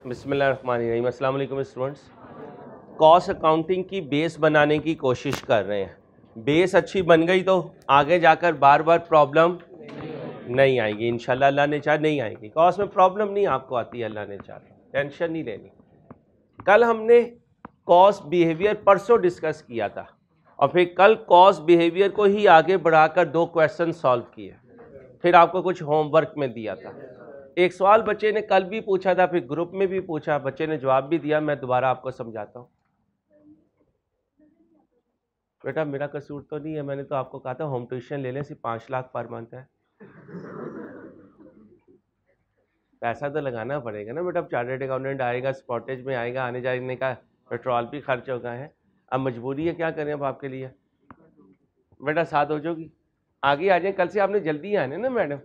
बिस्मिल्लाहिर्रहमानिर्रहीम। अस्सलाम वालेकुम स्टूडेंट्स। कॉस्ट अकाउंटिंग की बेस बनाने की कोशिश कर रहे हैं। बेस अच्छी बन गई तो आगे जाकर बार बार प्रॉब्लम नहीं आएगी इंशाल्लाह। अल्लाह ने चाहा नहीं आएगी। कॉस्ट में प्रॉब्लम नहीं आपको आती है, अल्लाह ने चाहा, टेंशन नहीं लेनी। कल हमने कॉस्ट बिहेवियर परसों डिस्कस किया था और फिर कल कॉस्ट बिहेवियर को ही आगे बढ़ाकर 2 क्वेश्चन सॉल्व किए, फिर आपको कुछ होमवर्क में दिया था। एक सवाल बच्चे ने कल भी पूछा था, फिर ग्रुप में भी पूछा, बच्चे ने जवाब भी दिया। मैं दोबारा आपको समझाता हूँ। बेटा मेरा कसूर तो नहीं है, मैंने तो आपको कहा था होम ट्यूशन ले लें, सिर्फ 5 लाख पर मंथ है। पैसा तो लगाना पड़ेगा ना बेटा। अब चार्टर्ड अकाउंटेंट आएगा, स्पॉटेज में आएगा, आने जाने का पेट्रोल भी खर्च होगा है। अब मजबूरी है, क्या करें अब आपके लिए। बेटा साथ हो जाओगी, आगे आ जाए। कल से आपने जल्दी आने ना मैडम,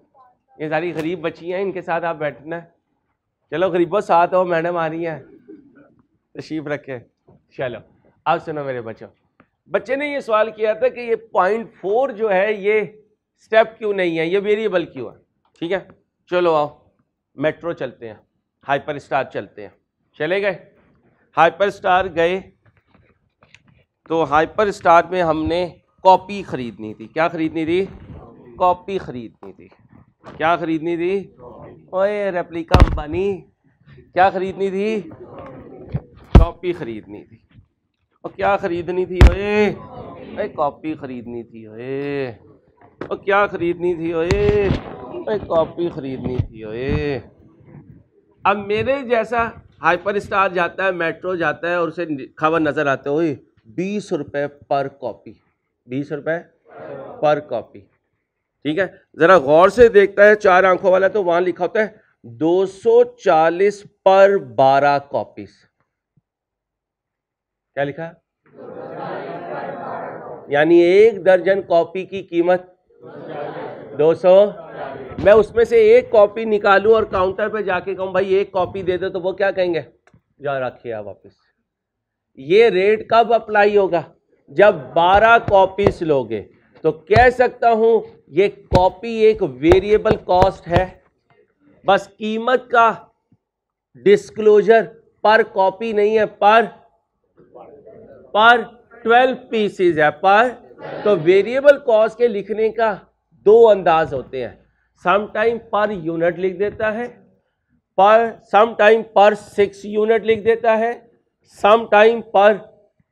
ये सारी गरीब बच्ची हैं, इनके साथ आप बैठना है। चलो गरीबों साथ हो, मैडम आ रही हैं, तशरीफ रखे। चलो अब सुनो मेरे बच्चों। बच्चे ने ये सवाल किया था कि ये 0.4 जो है ये स्टेप क्यों नहीं है, ये वेरिएबल क्यों है। ठीक है, चलो आओ मेट्रो चलते हैं, हाइपर स्टार चलते हैं। चले गए हाइपर स्टार गए तो हाइपर स्टार में हमने कॉपी खरीदनी थी। क्या खरीदनी थी? कॉपी खरीदनी थी। क्या खरीदनी थी? ओए रेप्लिका अंबानी, क्या खरीदनी थी? कॉपी खरीदनी थी। और क्या खरीदनी थी? ओए कॉपी खरीदनी थी। ओए और क्या खरीदनी थी? ओए कॉपी खरीदनी थी। ओए अब मेरे जैसा हाइपर स्टार जाता है, मेट्रो जाता है और उसे खबर नजर आते हुए 20 रुपए पर कॉपी, 20 रुपए पर कॉपी। ठीक है, जरा गौर से देखता है 4 आंखों वाला, तो वहां लिखा होता है 240 पर 12 कॉपीज। क्या लिखा? यानी 1 दर्जन कॉपी की कीमत 200। मैं उसमें से 1 कॉपी निकालूं और काउंटर पे जाके कहूं भाई 1 कॉपी दे दो, तो वो क्या कहेंगे? जा रखिए आप वापस। ये रेट कब अप्लाई होगा? जब 12 कॉपीज लोगे। तो कह सकता हूं ये कॉपी एक वेरिएबल कॉस्ट है। बस कीमत का डिस्क्लोजर पर कॉपी नहीं है, पर 12 पीसीज है पर। तो वेरिएबल कॉस्ट के लिखने का 2 अंदाज होते हैं। सम टाइम पर यूनिट लिख देता है, पर सम टाइम पर 6 यूनिट लिख देता है, सम टाइम पर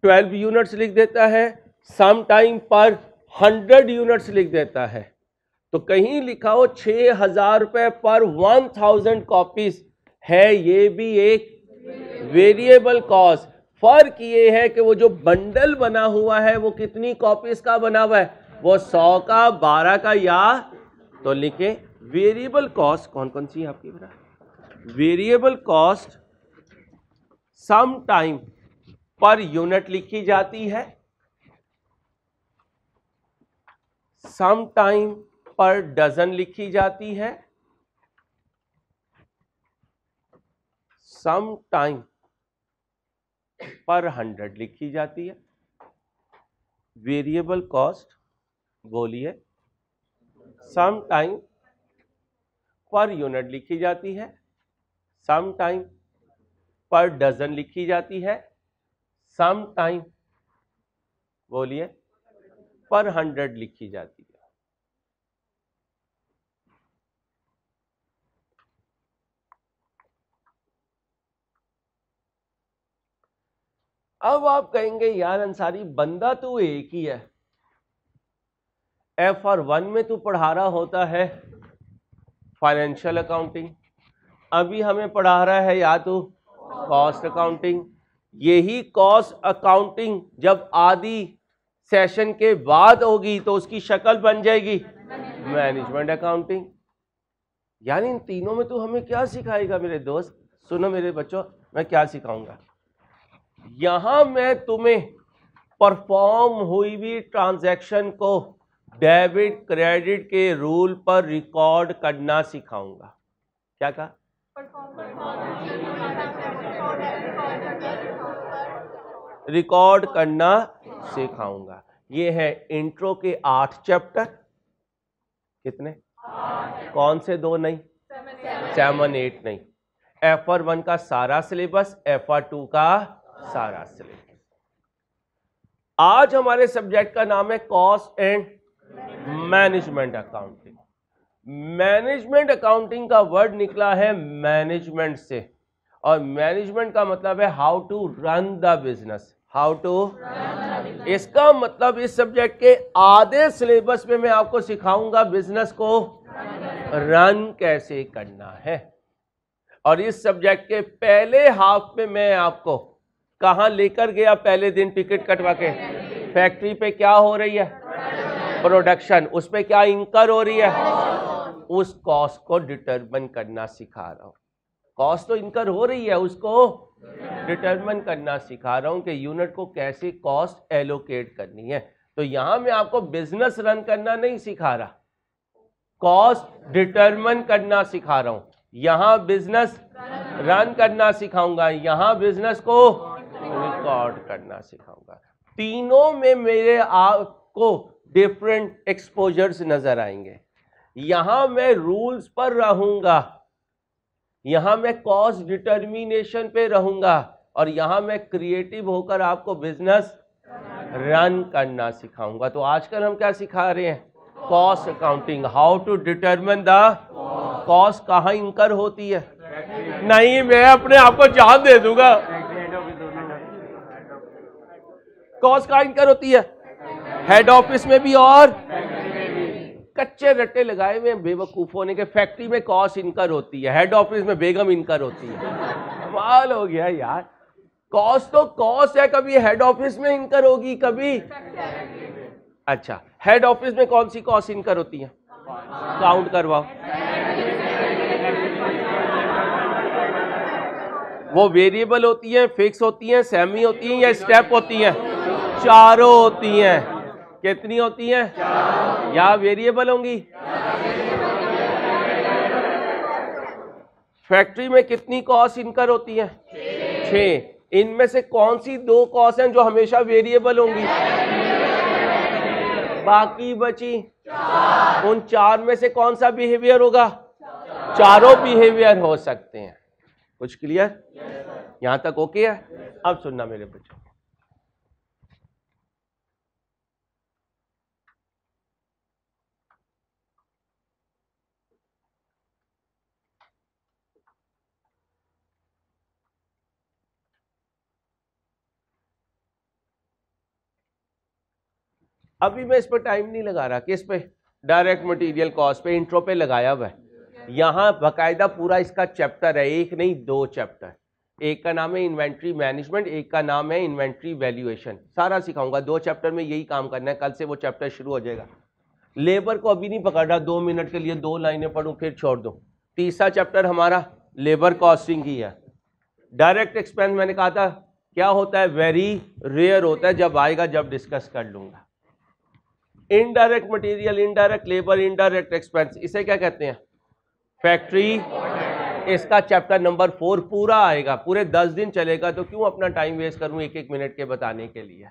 12 यूनिट्स लिख देता है, सम टाइम पर 100 यूनिट्स लिख देता है। तो कहीं लिखा हो 6,000 रुपए पर 1000 कॉपीज है, ये भी एक वेरिएबल कॉस्ट। फर्क ये है कि वो जो बंडल बना हुआ है वो कितनी कॉपीज का बना हुआ है, वो 100 का, 12 का, या तो लिखे वेरिएबल कॉस्ट। कौन कौन सी है आपकी बेटा? Variable cost some time per unit लिखी जाती है, सम टाइम पर डजन लिखी जाती है, सम टाइम पर 100 लिखी जाती है। वेरिएबल कॉस्ट बोलिए, सम टाइम पर यूनिट लिखी जाती है, सम टाइम पर डजन लिखी जाती है, सम टाइम बोलिए पर 100 लिखी जाती है। अब आप कहेंगे यार अंसारी बंदा तो एक ही है, FR1 में तू पढ़ा रहा होता है फाइनेंशियल अकाउंटिंग, अभी हमें पढ़ा रहा है या तो कॉस्ट अकाउंटिंग। यही कॉस्ट अकाउंटिंग जब आधी सेशन के बाद होगी तो उसकी शक्ल बन जाएगी मैनेजमेंट अकाउंटिंग। यानी इन तीनों में तू हमें क्या सिखाएगा मेरे दोस्त? सुनो मेरे बच्चों, मैं क्या सिखाऊंगा। यहां मैं तुम्हें परफॉर्म हुई हुई ट्रांजैक्शन को डेबिट क्रेडिट के रूल पर रिकॉर्ड करना सिखाऊंगा। क्या कहा? रिकॉर्ड करना सिखाऊंगा। ये है इंट्रो के 8 चैप्टर। कितने? कौन से 2 नहीं? 7, 8 नहीं। FR1 का सारा सिलेबस, FR2 का सारा सिलेबस। आज हमारे सब्जेक्ट का नाम है cost and management accounting. Management accounting का वर्ड निकला है मैनेजमेंट से, और मैनेजमेंट का मतलब है how to run the business, how to. इसका मतलब इस सब्जेक्ट के आधे सिलेबस में मैं आपको सिखाऊंगा बिजनेस को रन कैसे करना है, और इस सब्जेक्ट के पहले हाफ में मैं आपको कहां लेकर गया, पहले दिन टिकट कटवा के, फैक्ट्री पे क्या हो रही है प्रोडक्शन, उस पे क्या इंकर हो रही है, उस कॉस्ट को डिटरमिन करना सिखा रहा हूं। कॉस्ट तो इंकर हो रही है, उसको डिटरमिन करना सिखा रहा हूं कि यूनिट को कैसे कॉस्ट एलोकेट करनी है। तो यहां मैं आपको बिजनेस रन करना नहीं सिखा रहा, कॉस्ट डिटरमिन करना सिखा रहा हूं। यहां बिजनेस रन करना सिखाऊंगा, यहां बिजनेस को रिकॉर्ड करना सिखाऊंगा। तीनों में मेरे आपको डिफरेंट एक्सपोजर्स नजर आएंगे। यहां मैं रूल्स पर रहूंगा, यहां मैं कॉस्ट डिटर्मिनेशन पे रहूंगा, और यहां मैं क्रिएटिव होकर आपको बिजनेस रन करना सिखाऊंगा। तो आजकल हम क्या सिखा रहे हैं, cost accounting, how to determine the cost कहां इंकर होती है। नहीं, मैं अपने आप को जान दे दूंगा, कॉस्ट कहां इंकर होती है, हेड ऑफिस में भी और कच्चे रट्टे लगाए हुए बेवकूफों ने कि फैक्ट्री में कॉस्ट इनकर होती है, हेड ऑफिस में बेगम इनकर होती है। कमाल हो गया यार, कॉस्ट तो कॉस्ट है, कभी हेड ऑफिस में इनकर होगी, कभी। अच्छा, हेड ऑफिस में कौन सी कॉस्ट इनकर होती है, काउंट करवाओ। वो वेरिएबल होती है, फिक्स होती है, सेमी होती है, या स्टेप होती है, चारों होती हैं। कितनी होती हैं, या वेरिएबल होंगी। फैक्ट्री में कितनी कॉस्ट इनकर होती है, 6। इनमें से कौन सी 2 कॉस्ट हैं जो हमेशा वेरिएबल होंगी, बाकी बची। उन 4 में से कौन सा बिहेवियर होगा, चारों बिहेवियर हो सकते हैं। कुछ क्लियर, यहां तक ओके है। अब सुनना मेरे बच्चों, अभी मैं इस पर टाइम नहीं लगा रहा, किस पे, डायरेक्ट मटेरियल कॉस्ट पे, इंट्रो पे लगाया हुआ है। यहां बाकायदा पूरा इसका चैप्टर है, एक नहीं 2 चैप्टर। एक का नाम है इन्वेंट्री मैनेजमेंट, एक का नाम है इन्वेंट्री वैल्यूएशन। सारा सिखाऊंगा, 2 चैप्टर में यही काम करना है। कल से वो चैप्टर शुरू हो जाएगा। लेबर को अभी नहीं पकड़ा, 2 मिनट के लिए 2 लाइनें पढ़ूं फिर छोड़ दूं। तीसरा चैप्टर हमारा लेबर कॉस्टिंग ही है। डायरेक्ट एक्सपेंस मैंने कहा था क्या होता है, वेरी रेयर होता है, जब आएगा जब डिस्कस कर लूंगा। Indirect material, indirect labour, indirect expense, इसे क्या कहते हैं, फैक्ट्री। इसका चैप्टर नंबर 4 पूरा आएगा, पूरे 10 दिन चलेगा, तो क्यों अपना टाइम वेस्ट करूं 1-1 मिनट के बताने के लिए।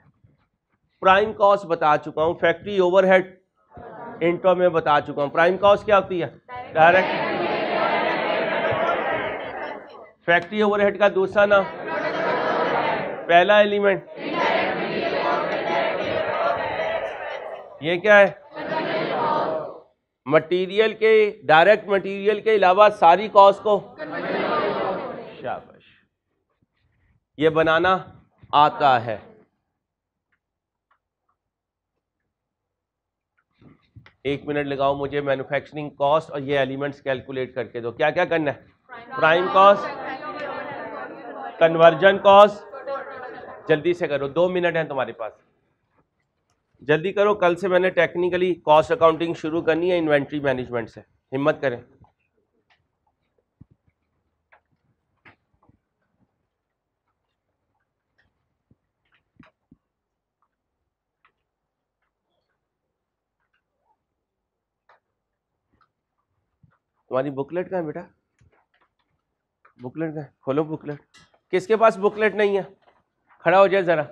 प्राइम कॉस्ट बता चुका हूं, फैक्ट्री ओवरहेड इंट्रो में बता चुका हूं। प्राइम कॉस्ट क्या होती है, डायरेक्ट। फैक्ट्री ओवरहेड का दूसरा नाम, पहला एलिमेंट ये क्या है, मटेरियल के, डायरेक्ट मटेरियल के अलावा सारी कॉस्ट को, शाबाश, ये बनाना आता है। एक मिनट लगाओ मुझे, मैन्युफैक्चरिंग कॉस्ट और ये एलिमेंट्स कैलकुलेट करके दो। क्या क्या करना है, प्राइम कॉस्ट, कन्वर्जन कॉस्ट, जल्दी से करो, 2 मिनट हैं तुम्हारे पास, जल्दी करो। कल से मैंने टेक्निकली कॉस्ट अकाउंटिंग शुरू करनी है इन्वेंट्री मैनेजमेंट से, हिम्मत करें। तुम्हारी बुकलेट कहाँ है बेटा, बुकलेट कहाँ है, खोलो बुकलेट। किसके पास बुकलेट नहीं है खड़ा हो जाए जरा,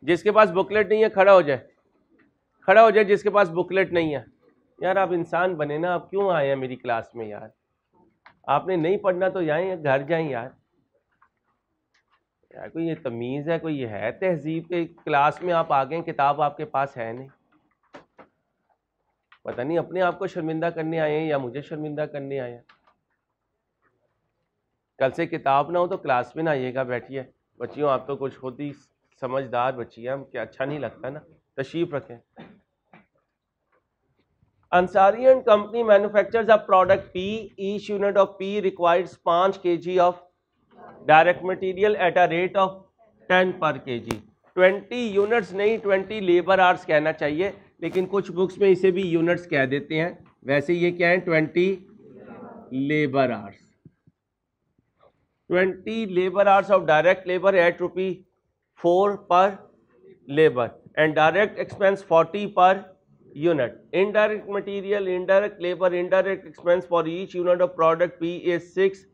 जिसके पास बुकलेट नहीं है खड़ा हो जाए, खड़ा हो जाए जिसके पास बुकलेट नहीं है। यार आप इंसान बने ना, आप क्यों आए हैं मेरी क्लास में यार। आपने नहीं पढ़ना तो जाएं घर जाएं यार कोई ये तमीज़ है, कोई ये है तहजीब के क्लास में आप आ गए, किताब आपके पास है नहीं। पता नहीं अपने आप को शर्मिंदा करने आए हैं या मुझे शर्मिंदा करने आए हैं। कल से किताब ना हो तो क्लास में ना आइएगा, बैठिए। बच्चियों आप तो कुछ खुद ही समझदार बच्ची हैं, क्या अच्छा नहीं लगता ना। तशरीफ रखें। Ansari and company manufactures a product P. Each unit of P requires 5 kg of direct material at a rate of 10 per kg. 20 units नहीं 20 लेबर आवर्स कहना चाहिए, लेकिन कुछ बुक्स में इसे भी यूनिट्स कह देते हैं। वैसे ये क्या है 20 labour hours. 20 labour hours of direct labour at ₹4 per labour and direct expense 40 पर unit. Indirect material, indirect labor, indirect expense for each unit of product P is 6,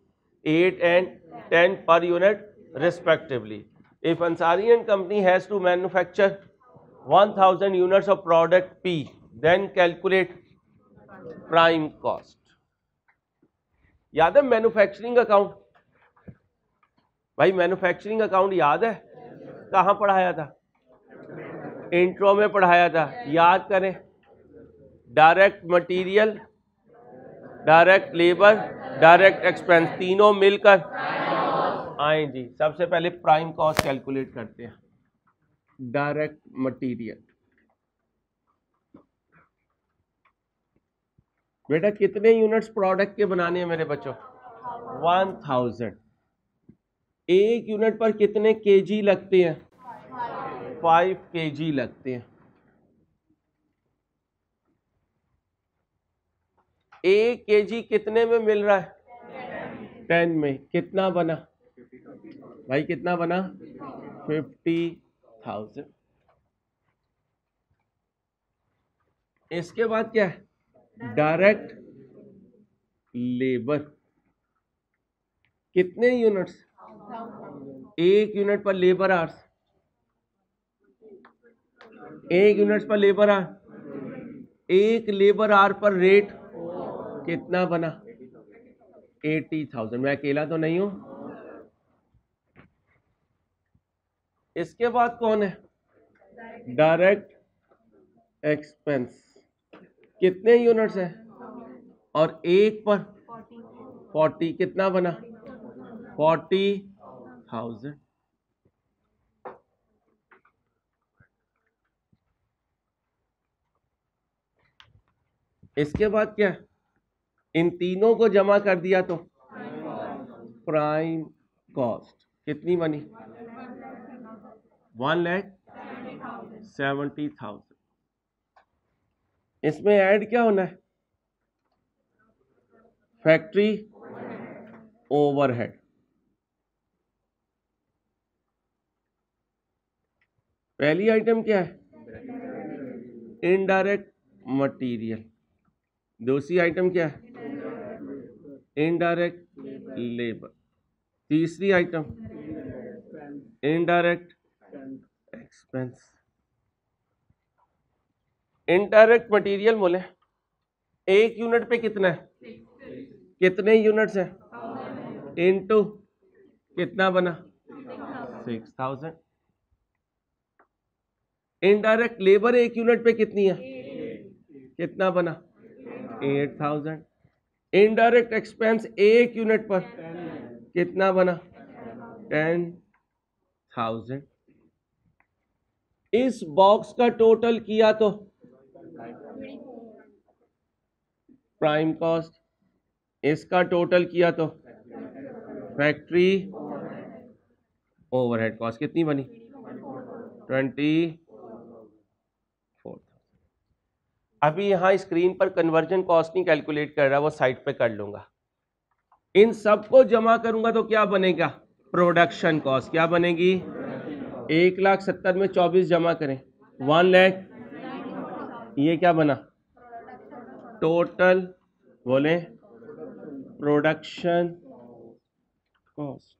8 and 10 per unit respectively. If Ansari and company has to manufacture 1000 units of product P, then calculate prime cost. याद है manufacturing account? भाई manufacturing account याद है? कहाँ पढ़ाया था? Intro में पढ़ाया था, याद करें। Direct material, direct labour, direct expense तीनों मिलकर आए जी। सबसे पहले प्राइम कॉस्ट कैलकुलेट करते हैं। डायरेक्ट मटेरियल बेटा कितने यूनिट्स प्रोडक्ट के बनाने हैं मेरे बच्चों? 1000। एक यूनिट पर कितने केजी लगते हैं? 5 केजी लगते हैं। एक केजी कितने में मिल रहा है? 10 में। कितना बना भाई, कितना बना? 50,000। इसके बाद क्या है? Direct labour. कितने यूनिट्स? एक यूनिट पर लेबर आवर्स। एक यूनिट पर लेबर आवर, एक लेबर आवर पर रेट कितना बना? 80,000। मैं अकेला तो नहीं हूं। इसके बाद कौन है? Direct expense. कितने यूनिट्स है? और एक पर 40, कितना बना? 40,000। इसके बाद क्या? इन तीनों को जमा कर दिया तो प्राइम कॉस्ट कितनी बनी? 1,70,000। इसमें ऐड क्या होना है? Factory overhead. पहली आइटम क्या है? Indirect material. दूसरी आइटम क्या है? Indirect labour. तीसरी item indirect expense. Indirect material बोले एक यूनिट पे कितना है? कितने यूनिट्स है? इनटू कितना बना? 6,000। इनडायरेक्ट लेबर एक यूनिट पे कितनी है? कितना बना? 8,000। इनडायरेक्ट एक्सपेंस एक यूनिट पर कितना बना? 10,000। इस बॉक्स का टोटल किया तो प्राइम कॉस्ट, इसका टोटल किया तो फैक्ट्री ओवरहेड कॉस्ट कितनी बनी? 24,000। अभी यहां स्क्रीन पर कन्वर्जन कॉस्ट नहीं कैलकुलेट कर रहा, वो साइड पे कर लूंगा। इन सबको जमा करूंगा तो क्या बनेगा? Production cost. क्या बनेगी? 1,70,000 में 24 जमा करें 1 लाख। ये क्या बना? टोटल बोले प्रोडक्शन कॉस्ट।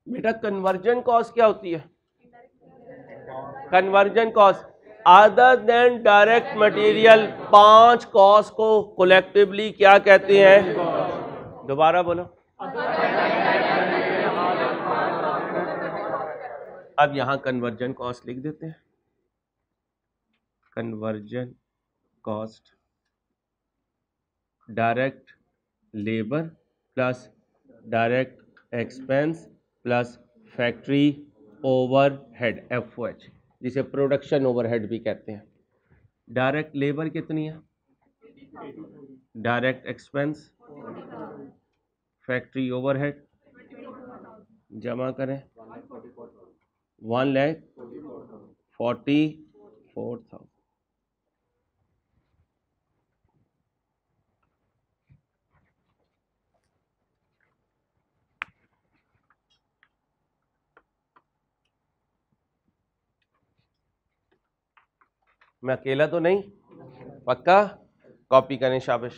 बेटा कन्वर्जन कॉस्ट क्या होती है? Conversion cost other than direct material 5 cost को कलेक्टिवली क्या कहते हैं? दोबारा बोलो। अब यहां कन्वर्जन कॉस्ट लिख देते हैं। Conversion cost direct labour plus direct expense plus factory overhead FOH, जिसे प्रोडक्शन ओवरहेड भी कहते हैं। डायरेक्ट लेबर कितनी है? डायरेक्ट एक्सपेंस, फैक्ट्री ओवरहेड जमा करें 1,44,000। मैं अकेला तो नहीं? पक्का? कॉपी करें, शाबाश।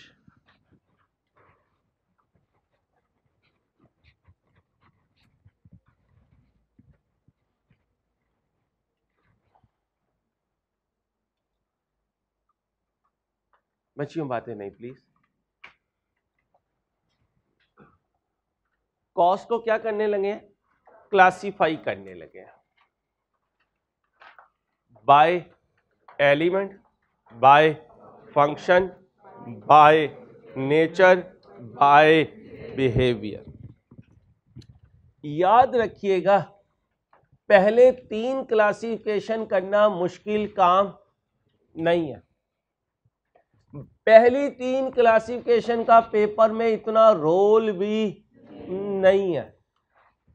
बच्चियों बातें नहीं प्लीज। कॉस्ट को क्या करने लगे हैं? क्लासिफाई करने लगे हैं by element, by function, by nature, by behaviour. याद रखिएगा, पहले 3 क्लासिफिकेशन करना मुश्किल काम नहीं है। पहली 3 क्लासिफिकेशन का पेपर में इतना रोल भी नहीं है।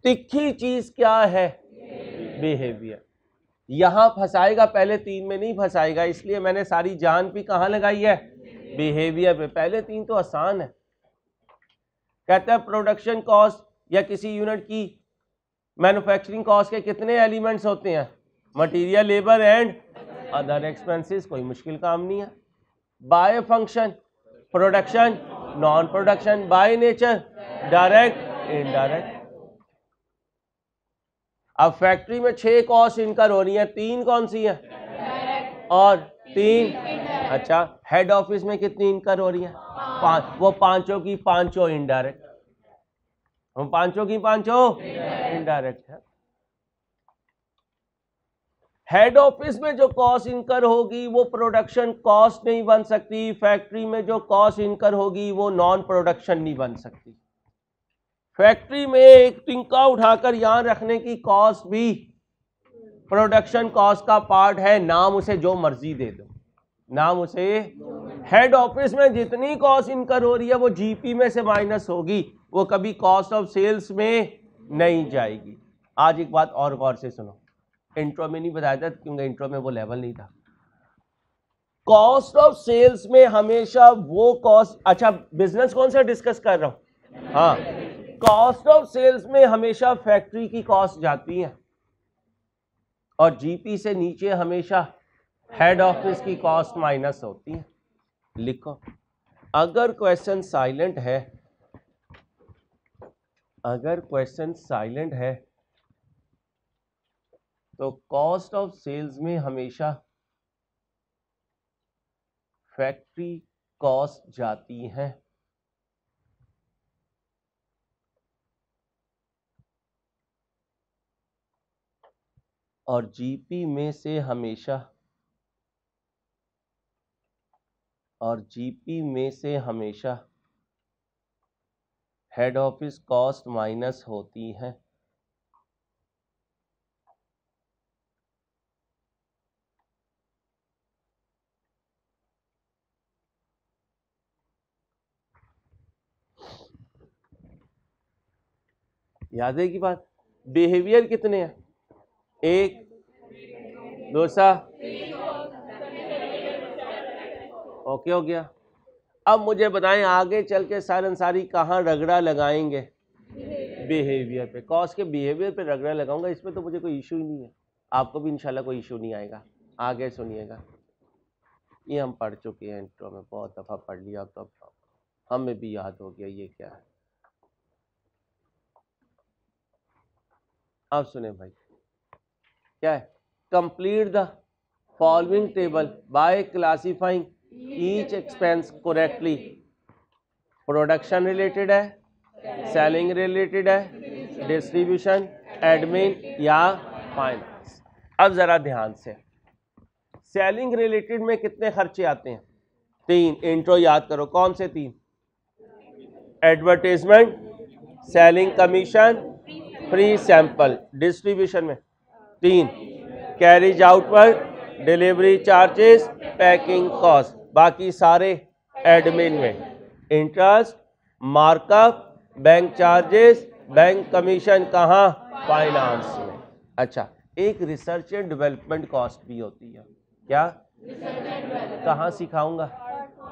तिखी चीज क्या है? बिहेवियर। यहां फंसाएगा, पहले 3 में नहीं फंसाएगा, इसलिए मैंने सारी जान भी कहां लगाई है? बिहेवियर पे। पहले 3 तो आसान है। कहता है प्रोडक्शन कॉस्ट या किसी यूनिट की मैन्युफैक्चरिंग कॉस्ट के कितने एलिमेंट्स होते हैं? Material, labour and other expenses. कोई मुश्किल काम नहीं है। By function, production, non production. By nature, direct, indirect. अब फैक्ट्री में 6 कॉस्ट इनकर हो रही है, 3 कौन सी है? और 3 अच्छा, हेड ऑफिस में कितनी इनकर हो रही है? 5। वो पांचों की पांचों इनडायरेक्ट। हम पांचों की पांचों इनडायरेक्ट है। हेड ऑफिस में जो कॉस्ट इनकर होगी वो प्रोडक्शन कॉस्ट नहीं बन सकती। फैक्ट्री में जो कॉस्ट इनकर होगी वो नॉन प्रोडक्शन नहीं बन सकती। फैक्ट्री में एक टिंका उठाकर यहां रखने की कॉस्ट भी प्रोडक्शन कॉस्ट का पार्ट है। नाम उसे जो मर्जी दे दो, नाम उसे। हेड ऑफिस में जितनी कॉस्ट इनकर हो रही है वो जीपी में से माइनस होगी, वो कभी कॉस्ट ऑफ सेल्स में नहीं जाएगी। आज एक बात और गौर से सुनो, इंट्रो में नहीं बताया था क्योंकि इंट्रो में वो लेवल नहीं था। कॉस्ट ऑफ सेल्स में हमेशा वो कॉस्ट, अच्छा बिजनेस कौन सा डिस्कस कर रहा हूं? हाँ, कॉस्ट ऑफ सेल्स में हमेशा फैक्ट्री की कॉस्ट जाती है और जीपी से नीचे हमेशा हेड ऑफिस की कॉस्ट माइनस होती है। लिखो, अगर क्वेश्चन साइलेंट है, अगर क्वेश्चन साइलेंट है तो कॉस्ट ऑफ सेल्स में हमेशा फैक्ट्री कॉस्ट जाती है और जीपी में से हमेशा, और जीपी में से हमेशा हेड ऑफिस कॉस्ट माइनस होती है। याद है की बात? बिहेवियर कितने हैं? 1, 2 सा ओके हो गया। अब मुझे बताएं आगे चल के सर अंसारी कहाँ रगड़ा लगाएंगे? बिहेवियर पे। कॉस्ट के बिहेवियर पे रगड़ा लगाऊंगा, इसमें तो मुझे कोई इशू ही नहीं है। आपको भी इंशाल्लाह कोई इशू नहीं आएगा। आगे सुनिएगा, ये हम पढ़ चुके हैं इंट्रो में, बहुत दफ़ा पढ़ लिया, अब तो हमें भी याद हो गया ये क्या है। अब सुने भाई, क्या है? Complete the following table by classifying each expense correctly. Production related है, सेलिंग रिलेटेड है, डिस्ट्रीब्यूशन, एडमिन या फाइनेंस। अब जरा ध्यान से, सेलिंग रिलेटेड में कितने खर्चे आते हैं? 3। इंट्रो याद करो, कौन से 3? Advertisement, selling commission, free sample. Distribution में 3, कैरिज आउट पर, डिलीवरी चार्जेस, पैकिंग कॉस्ट। बाकी सारे एडमिन में, interest, markup, bank charges, bank commission कहाँ? फाइनेंस में। अच्छा, एक रिसर्च एंड डेवलपमेंट कॉस्ट भी होती है। क्या? कहाँ सिखाऊंगा?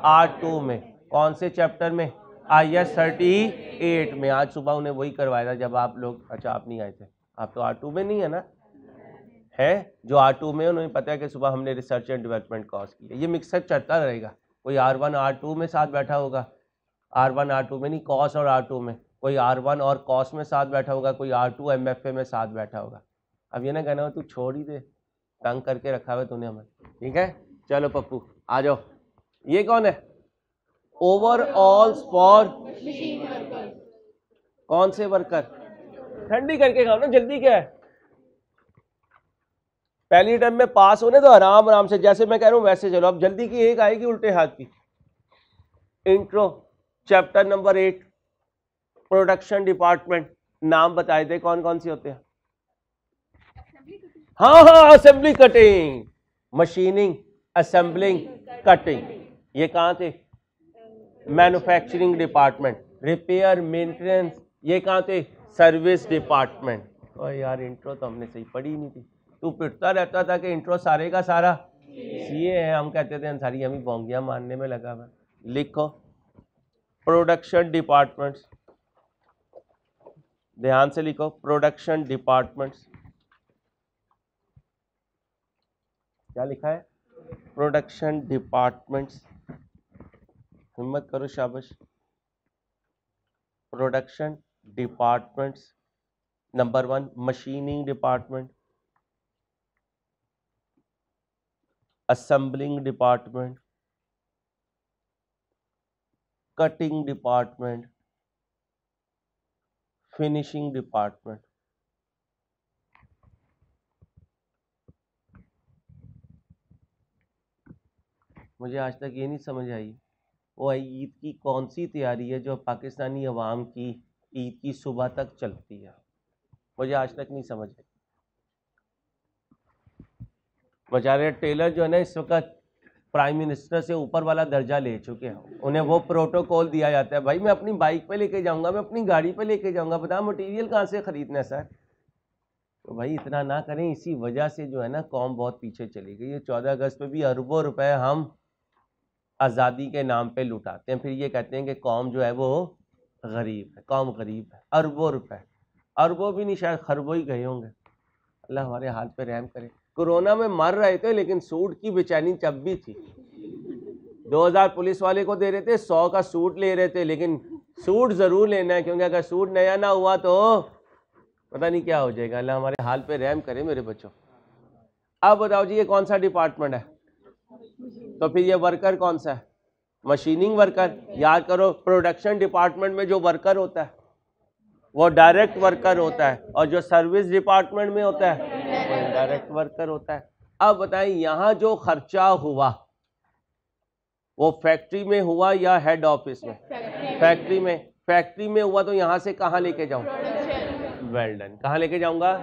R2 में। कौन से चैप्टर में? IS 38 में। आज सुबह उन्हें वही करवाया था जब आप लोग, अच्छा आप नहीं आए थे, आप तो R2 में नहीं है ना? है जो R2 में, उन्हें पता है कि सुबह हमने रिसर्च एंड डेवलपमेंट कॉस्ट की है। ये मिक्सअप चलता रहेगा, कोई R1 R2 में साथ बैठा होगा, R1 R2 में नहीं, कॉस्ट और R2 में, कोई R1 और कॉस्ट में साथ बैठा होगा, कोई R2 MFA में साथ बैठा होगा। अब ये ना कहना तू छोड़ ही दे, तंग करके रखा हुआ तूने हमें। ठीक है, चलो पप्पू आ जाओ। ये कौन है? ओवरऑल फॉर कौन से वर्कर? ठंडी करके खाओ ना, जल्दी क्या है? पहली टर्म में पास होने तो आराम आराम से, जैसे मैं कह रहा हूं वैसे चलो। अब जल्दी की एक आएगी उल्टे हाथ की। Intro chapter number 8, production department. नाम बताए थे कौन कौन से होते हैं? हाँ, assembly, cutting, machining, assembling, cutting. ये कहाँ थे? Manufacturing department. रिपेयर, मेंटेनेंस, ये कहाँ थे? Service department. और यार इंट्रो तो हमने सही पढ़ी नहीं थी। तू पिटता रहता था कि इंट्रो सारे का सारा सीए है, हम कहते थे अंसारी हम ही बोंगियां मारने में लगा हुआ। लिखो प्रोडक्शन डिपार्टमेंट्स, ध्यान से लिखो प्रोडक्शन डिपार्टमेंट्स। क्या लिखा है? Production departments. हिम्मत करो, शाबाश। Production departments. Number 1 machining department, assembling department, cutting department, finishing department. मुझे आज तक ये नहीं समझ आई वो ईद की कौन सी तैयारी है जो पाकिस्तानी अवाम की ईद की सुबह तक चलती है। मुझे आज तक नहीं समझ आई। बेचारे टेलर जो है ना इस वक्त प्राइम मिनिस्टर से ऊपर वाला दर्जा ले चुके हैं। उन्हें वो प्रोटोकॉल दिया जाता है, भाई मैं अपनी बाइक पे लेके जाऊंगा, मैं अपनी गाड़ी पे लेके जाऊंगा, बता मटेरियल कहाँ से खरीदना है सर। तो भाई इतना ना करें, इसी वजह से जो है ना कौम बहुत पीछे चली गई है। 14 अगस्त पे भी अरबों रुपए हम आज़ादी के नाम पे लुटाते हैं, फिर ये कहते हैं कि कौम जो है वो गरीब है, कौम गरीब है। अरबों रुपए, अरबों भी नहीं, शायद खरबों ही गए होंगे। अल्लाह हमारे हाल पे रहम करे। कोरोना में मर रहे थे लेकिन सूट की बेचैनी जब भी थी। 2000 पुलिस वाले को दे रहे थे, 100 का सूट ले रहे थे, लेकिन सूट जरूर लेना है क्योंकि अगर सूट नया ना हुआ तो पता नहीं क्या हो जाएगा। अल्लाह हमारे हाल पे रहम करे मेरे बच्चों। अब बताओ जी ये कौन सा डिपार्टमेंट है? तो फिर ये वर्कर कौन सा है? Machining worker. याद करो प्रोडक्शन डिपार्टमेंट में जो वर्कर होता है वो डायरेक्ट वर्कर होता है, और जो सर्विस डिपार्टमेंट में होता है वो इनडायरेक्ट वर्कर होता है। अब बताएं यहाँ जो खर्चा हुआ वो फैक्ट्री में हुआ या हेड ऑफिस में? फैक्ट्री में। फैक्ट्री में हुआ तो यहाँ से कहाँ लेके जाऊँ? Well done. कहाँ लेके जाऊंगा?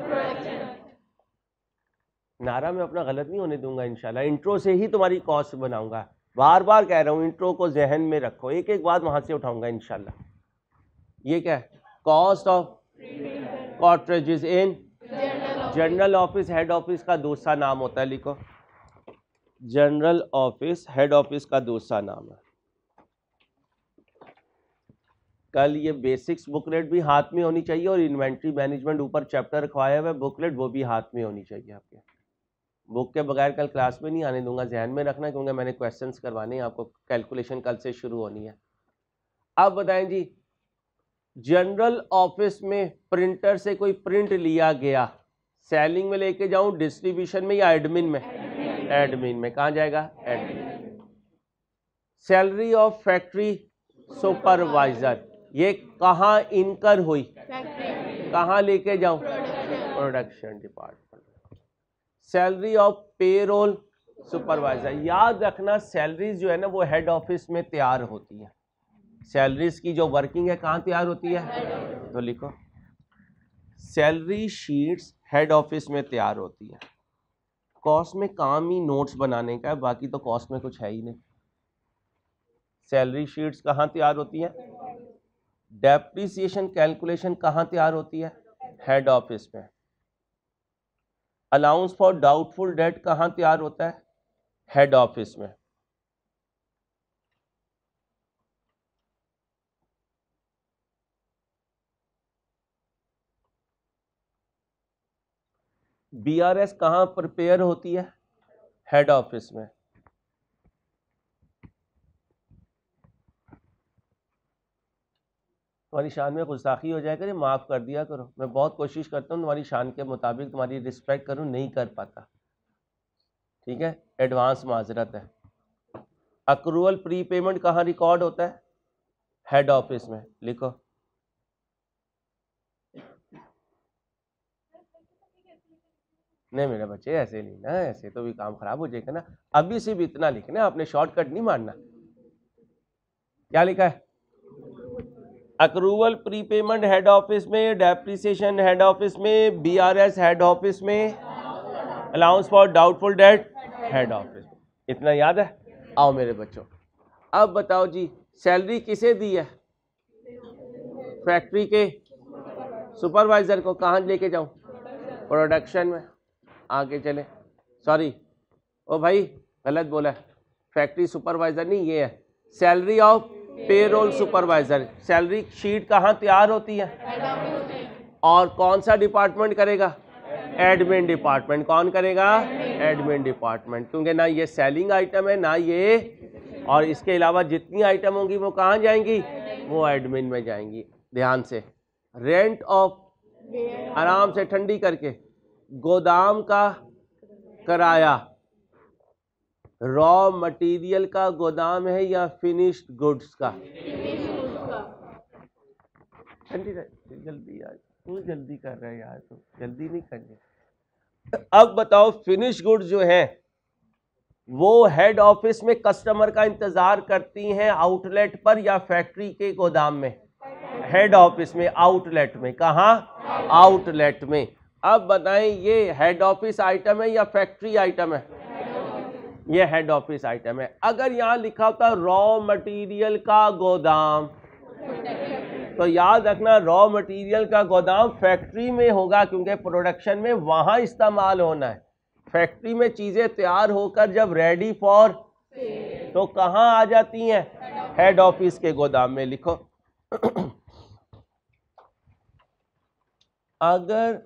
नारा मैं अपना गलत नहीं होने दूंगा इंशाल्लाह। इंट्रो से ही तुम्हारी कॉस्ट बनाऊंगा, बार बार कह रहा हूँ इंट्रो को जहन में रखो, एक एक बात वहां से उठाऊंगा इंशाल्लाह। ये क्या है? Cost of cartridges in general office. Head office का दूसरा नाम होता है, लिखो जनरल ऑफिस, हेड ऑफिस का दूसरा नाम है। कल ये बेसिक्स बुकलेट भी हाथ में होनी चाहिए और इन्वेंट्री मैनेजमेंट ऊपर चैप्टर रखवाया हुआ है बुकलेट, वो भी हाथ में होनी चाहिए आपके। बुक के बगैर कल क्लास में नहीं आने दूंगा, ध्यान में रखना, क्योंकि मैंने क्वेश्चंस करवाने हैं आपको। कैलकुलेशन कल से शुरू होनी है। अब बताएं जी, जनरल ऑफिस में प्रिंटर से कोई प्रिंट लिया गया, सेलिंग में लेके जाऊं, डिस्ट्रीब्यूशन में या एडमिन में? एडमिन में। कहाँ जाएगा? Admin. Salary of factory supervisor, ये कहाँ इनकर हुई? कहाँ लेके जाऊं? Production department. Salary of payroll supervisor, याद रखना सैलरीज जो है ना वो हेड ऑफिस में तैयार होती है। सैलरीज की जो वर्किंग है कहाँ तैयार होती है? तो लिखो सैलरी शीट्स हेड ऑफिस में तैयार होती है। कॉस्ट में काम ही नोट्स बनाने का है, बाकी तो कॉस्ट में कुछ है ही नहीं। सैलरी शीट्स कहाँ तैयार होती है? डेप्रिसिएशन कैलकुलेशन कहाँ तैयार होती है? हेड ऑफिस में। अलाउंस फॉर डाउटफुल डेट कहाँ तैयार होता है? हेड ऑफिस में। बीआरएस कहाँ प्रिपेयर होती है? हेड ऑफिस में। तुम्हारी शान में गुस्ताखी हो जाए करे, माफ़ कर दिया करो। मैं बहुत कोशिश करता हूँ तुम्हारी शान के मुताबिक तुम्हारी रिस्पेक्ट करूँ, नहीं कर पाता, ठीक है? एडवांस माजरत है। अक्रूवल प्री पेमेंट कहाँ रिकॉर्ड होता है? हेड ऑफिस में। लिखो नहीं मेरे बच्चे ऐसे नहीं ना, ऐसे तो भी काम खराब हो जाएगा ना। अभी सिर्फ इतना लिखना, आपने शॉर्टकट नहीं मारना। क्या लिखा है? Accrual pre payment head office में, डेप्रिसिएशन हेड ऑफिस में, बीआरएस हेड ऑफिस में, allowance for doubtful debt head office में। इतना याद है? आओ मेरे बच्चों, अब बताओ जी सैलरी किसे दी है? फैक्ट्री के सुपरवाइजर को। कहाँ लेके जाऊं? प्रोडक्शन में। आगे चले, सॉरी ओ भाई गलत बोला, फैक्ट्री सुपरवाइजर नहीं, ये है salary of payroll supervisor. Salary sheet कहाँ तैयार होती है? और कौन सा डिपार्टमेंट करेगा? Admin department. कौन करेगा? एडमिन डिपार्टमेंट, क्योंकि ना ये सेलिंग आइटम है ना ये, और इसके अलावा जितनी आइटम होंगी वो कहाँ जाएंगी? वो एडमिन में जाएंगी। ध्यान से, रेंट ऑफ, आराम से ठंडी करके, गोदाम का किराया, रॉ मटेरियल का गोदाम है या फिनिश्ड गुड्स का? ठंडी जल्दी यार, तू जल्दी कर रहा है यार, तू जल्दी नहीं करनी। अब बताओ फिनिश गुड्स जो है वो हेड ऑफिस में कस्टमर का इंतजार करती हैं आउटलेट पर या फैक्ट्री के गोदाम में? हेड ऑफिस में, आउटलेट में। कहाँ? आउटलेट में। अब बताएं ये हेड ऑफिस आइटम है या फैक्ट्री आइटम है? ये हेड ऑफिस आइटम है। अगर यहां लिखा होता रॉ मटेरियल का गोदाम, तो याद रखना रॉ मटेरियल का गोदाम फैक्ट्री में होगा, क्योंकि प्रोडक्शन में वहां इस्तेमाल होना है। फैक्ट्री में चीजें तैयार होकर जब रेडी फॉर, तो कहां आ जाती हैं? हेड ऑफिस के गोदाम में। लिखो अगर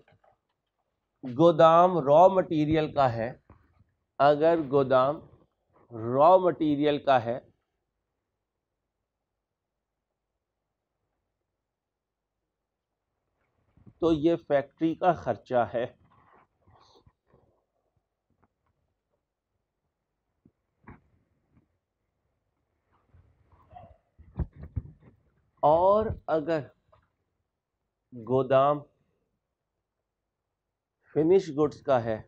गोदाम रॉ मटेरियल का है, अगर गोदाम रॉ मटेरियल का है तो ये फैक्ट्री का खर्चा है। और अगर गोदाम फिनिश गुड्स का है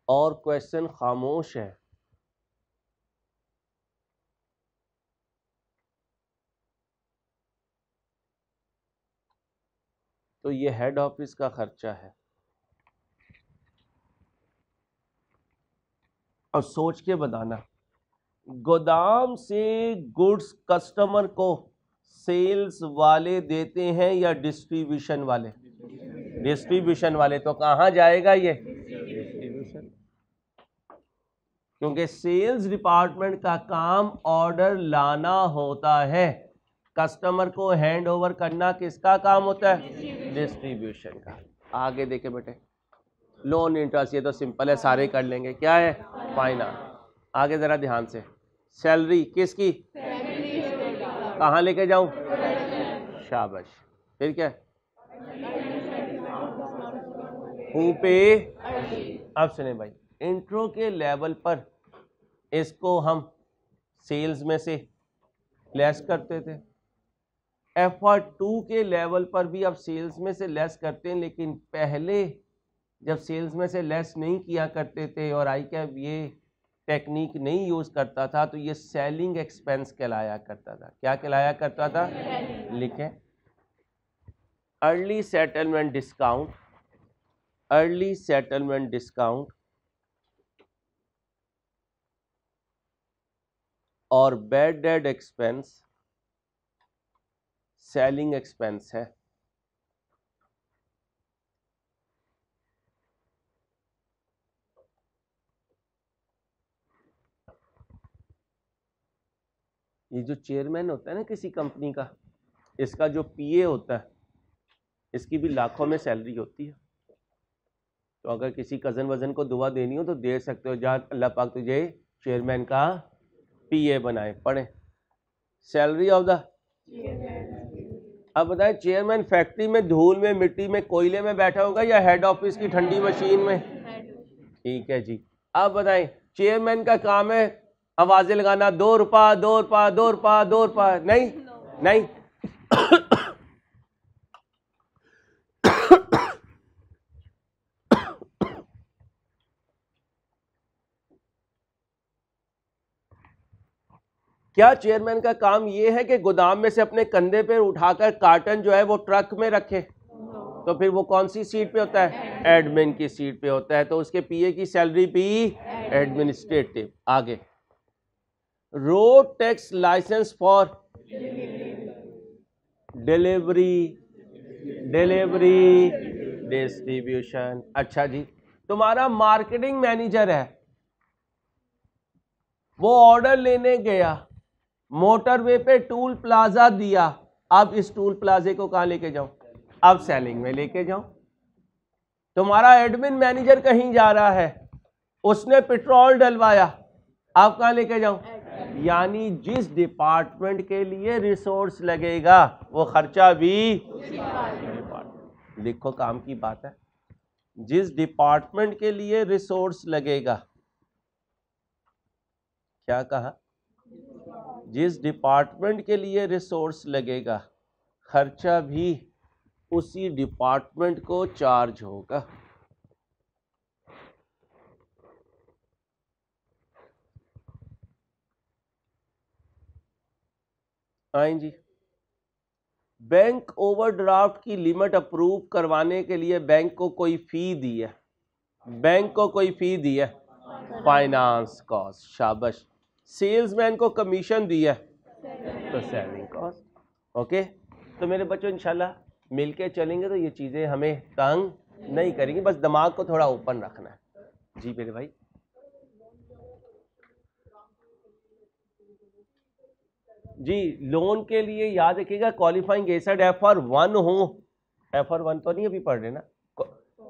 और क्वेश्चन खामोश है, तो ये हेड ऑफिस का खर्चा है। और सोच के बताना, गोदाम से गुड्स कस्टमर को सेल्स वाले देते हैं या डिस्ट्रीब्यूशन वाले? डिस्ट्रीब्यूशन वाले। तो कहाँ जाएगा ये? डिस्ट्रीब्यूशन, क्योंकि सेल्स डिपार्टमेंट का काम ऑर्डर लाना होता है, कस्टमर को हैंड ओवर करना किसका काम होता है? डिस्ट्रीब्यूशन का। आगे देखे बेटे, लोन इंटरेस्ट, ये तो सिंपल है, सारे कर लेंगे। क्या है? फाइनेंस। आगे जरा ध्यान से, सैलरी किसकी? कहाँ लेके जाऊं? शाबाश। फिर क्या? हूँ पे। अब सुने भाई, इंट्रो के लेवल पर इसको हम सेल्स में से लेस करते थे, FR2 के लेवल पर भी अब सेल्स में से लेस करते हैं, लेकिन पहले जब सेल्स में से लेस नहीं किया करते थे और आई कैप ये टेक्निक नहीं यूज़ करता था तो ये सेलिंग एक्सपेंस कहलाया करता था। क्या कहलाया करता था? लिखें, early settlement discount, early settlement discount और bad debt expense selling expense है। ये जो चेयरमैन होता है ना किसी कंपनी का, इसका जो PA होता है, इसकी भी लाखों में सैलरी होती है। तो अगर किसी कज़न वज़न को दुआ देनी हो तो दे सकते हो, जहाँ अल्लाह पाक तुझे चेयरमैन का PA बनाए। पढ़े, सैलरी ऑफ द। अब बताएं, चेयरमैन फैक्ट्री में धूल में मिट्टी में कोयले में बैठा होगा या हेड ऑफिस की ठंडी मशीन में? ठीक है जी। अब बताएं, चेयरमैन का काम है आवाजें लगाना, 2 रुपया 2 रुपया 2 रुपया 2 रुपया? नहीं नहीं। क्या चेयरमैन का काम यह है कि गोदाम में से अपने कंधे पे उठाकर कार्टन जो है वो ट्रक में रखे? तो फिर वो कौन सी सीट पे होता है? एडमिन की सीट पे होता है। तो उसके PA की सैलरी भी एडमिनिस्ट्रेटिव। आगे, road tax licence for delivery, delivery distribution. अच्छा जी, तुम्हारा मार्केटिंग मैनेजर है, वो ऑर्डर लेने गया, मोटरवे पे टूल प्लाजा दिया, अब इस टूल प्लाजे को कहां लेके जाऊं? अब सेलिंग में लेके जाऊं। तुम्हारा एडमिन मैनेजर कहीं जा रहा है, उसने पेट्रोल डलवाया, अब कहां लेके जाऊं? यानी जिस डिपार्टमेंट के लिए रिसोर्स लगेगा वो खर्चा भी। लिखो, काम की बात है। जिस डिपार्टमेंट के लिए रिसोर्स लगेगा, क्या कहा? जिस डिपार्टमेंट के लिए रिसोर्स लगेगा खर्चा भी उसी डिपार्टमेंट को चार्ज होगा। आए जी, बैंक ओवरड्राफ्ट की लिमिट अप्रूव करवाने के लिए बैंक को कोई फी दी है, बैंक को कोई फी दी है, फाइनेंस कॉस्ट। शाबाश। सेल्समैन को कमीशन दी है तो सेलिंग कॉस्ट। ओके, तो मेरे बच्चों इंशाल्लाह मिलके चलेंगे तो ये चीज़ें हमें तंग नहीं करेंगी, बस दिमाग को थोड़ा ओपन रखना है। जी मेरे भाई, जी लोन के लिए याद रखिएगा क्वालिफाइंग एसेट FR1 हो। FR1 तो नहीं अभी पढ़ रहे ना?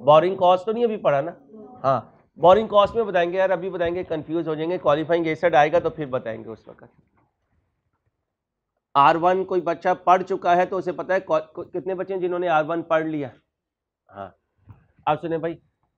बोरिंग कॉस्ट तो नहीं अभी पढ़ा ना? हाँ, बोरिंग कॉस्ट में बताएंगे यार, अभी बताएंगे कंफ्यूज हो जाएंगे। क्वालिफाइंग एसेट आएगा तो फिर बताएंगे उस वक्त। R1 कोई बच्चा पढ़ चुका है तो उसे पता है कितने बच्चे हैं जिन्होंने R1 पढ़ लिया? हाँ, आप सुने भाई,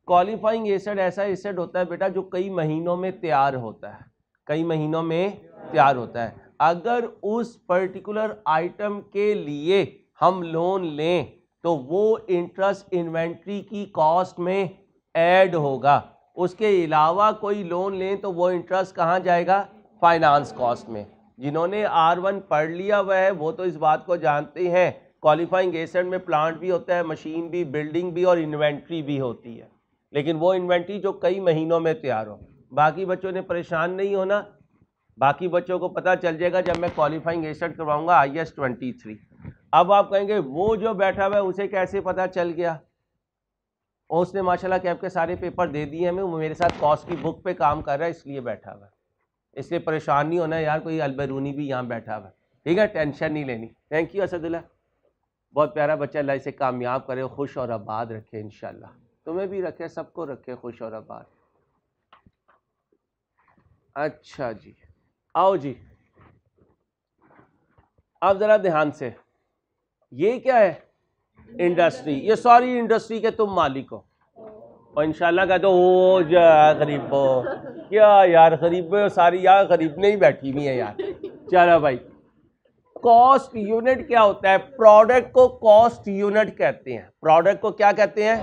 क्वालिफाइंग एसेट ऐसा एसेट होता है बेटा जो कई महीनों में तैयार होता है, कई महीनों में तैयार होता है। अगर उस पर्टिकुलर आइटम के लिए हम लोन लें तो वो इंटरेस्ट इन्वेंट्री की कॉस्ट में ऐड होगा। उसके अलावा कोई लोन लें तो वो इंटरेस्ट कहाँ जाएगा? फाइनेंस कॉस्ट में। जिन्होंने R1 पढ़ लिया हुआ है वो तो इस बात को जानते हैं, क्वालिफाइंग एसेट में प्लांट भी होता है, मशीन भी, बिल्डिंग भी और इन्वेंट्री भी होती है, लेकिन वो इन्वेंट्री जो कई महीनों में तैयार हो। बाकी बच्चों ने परेशान नहीं होना, बाकी बच्चों को पता चल जाएगा जब मैं क्वालिफाइंग एसेट करवाऊंगा IS 23। अब आप कहेंगे वो जो बैठा हुआ है उसे कैसे पता चल गया? उसने माशाल्लाह कैब के सारे पेपर दे दिए हमें, वो मेरे साथ कॉस्ट की बुक पे काम कर रहा है इसलिए बैठा हुआ है, इसलिए परेशान नहीं होना यार, कोई अलबरूनी भी यहाँ बैठा हुआ है, ठीक है? टेंशन नहीं लेनी। थैंक यू असदुल्ला, बहुत प्यारा बच्चा, अल्लाह इसे कामयाब करे, खुश और आबाद रखे इंशाल्लाह, तुम्हें भी रखे, सबको रखे खुश और आबाद। अच्छा जी, आओ जी, अब जरा ध्यान से, ये क्या है? इंडस्ट्री। ये सारी इंडस्ट्री के तुम मालिक हो, और इंशाल्लाह का तो ओ जा गरीबो, क्या यार गरीबो सारी यार गरीबने ही बैठी हुई है यार। चलो भाई, कॉस्ट यूनिट क्या होता है? प्रोडक्ट को कॉस्ट यूनिट कहते हैं। प्रोडक्ट को क्या कहते हैं?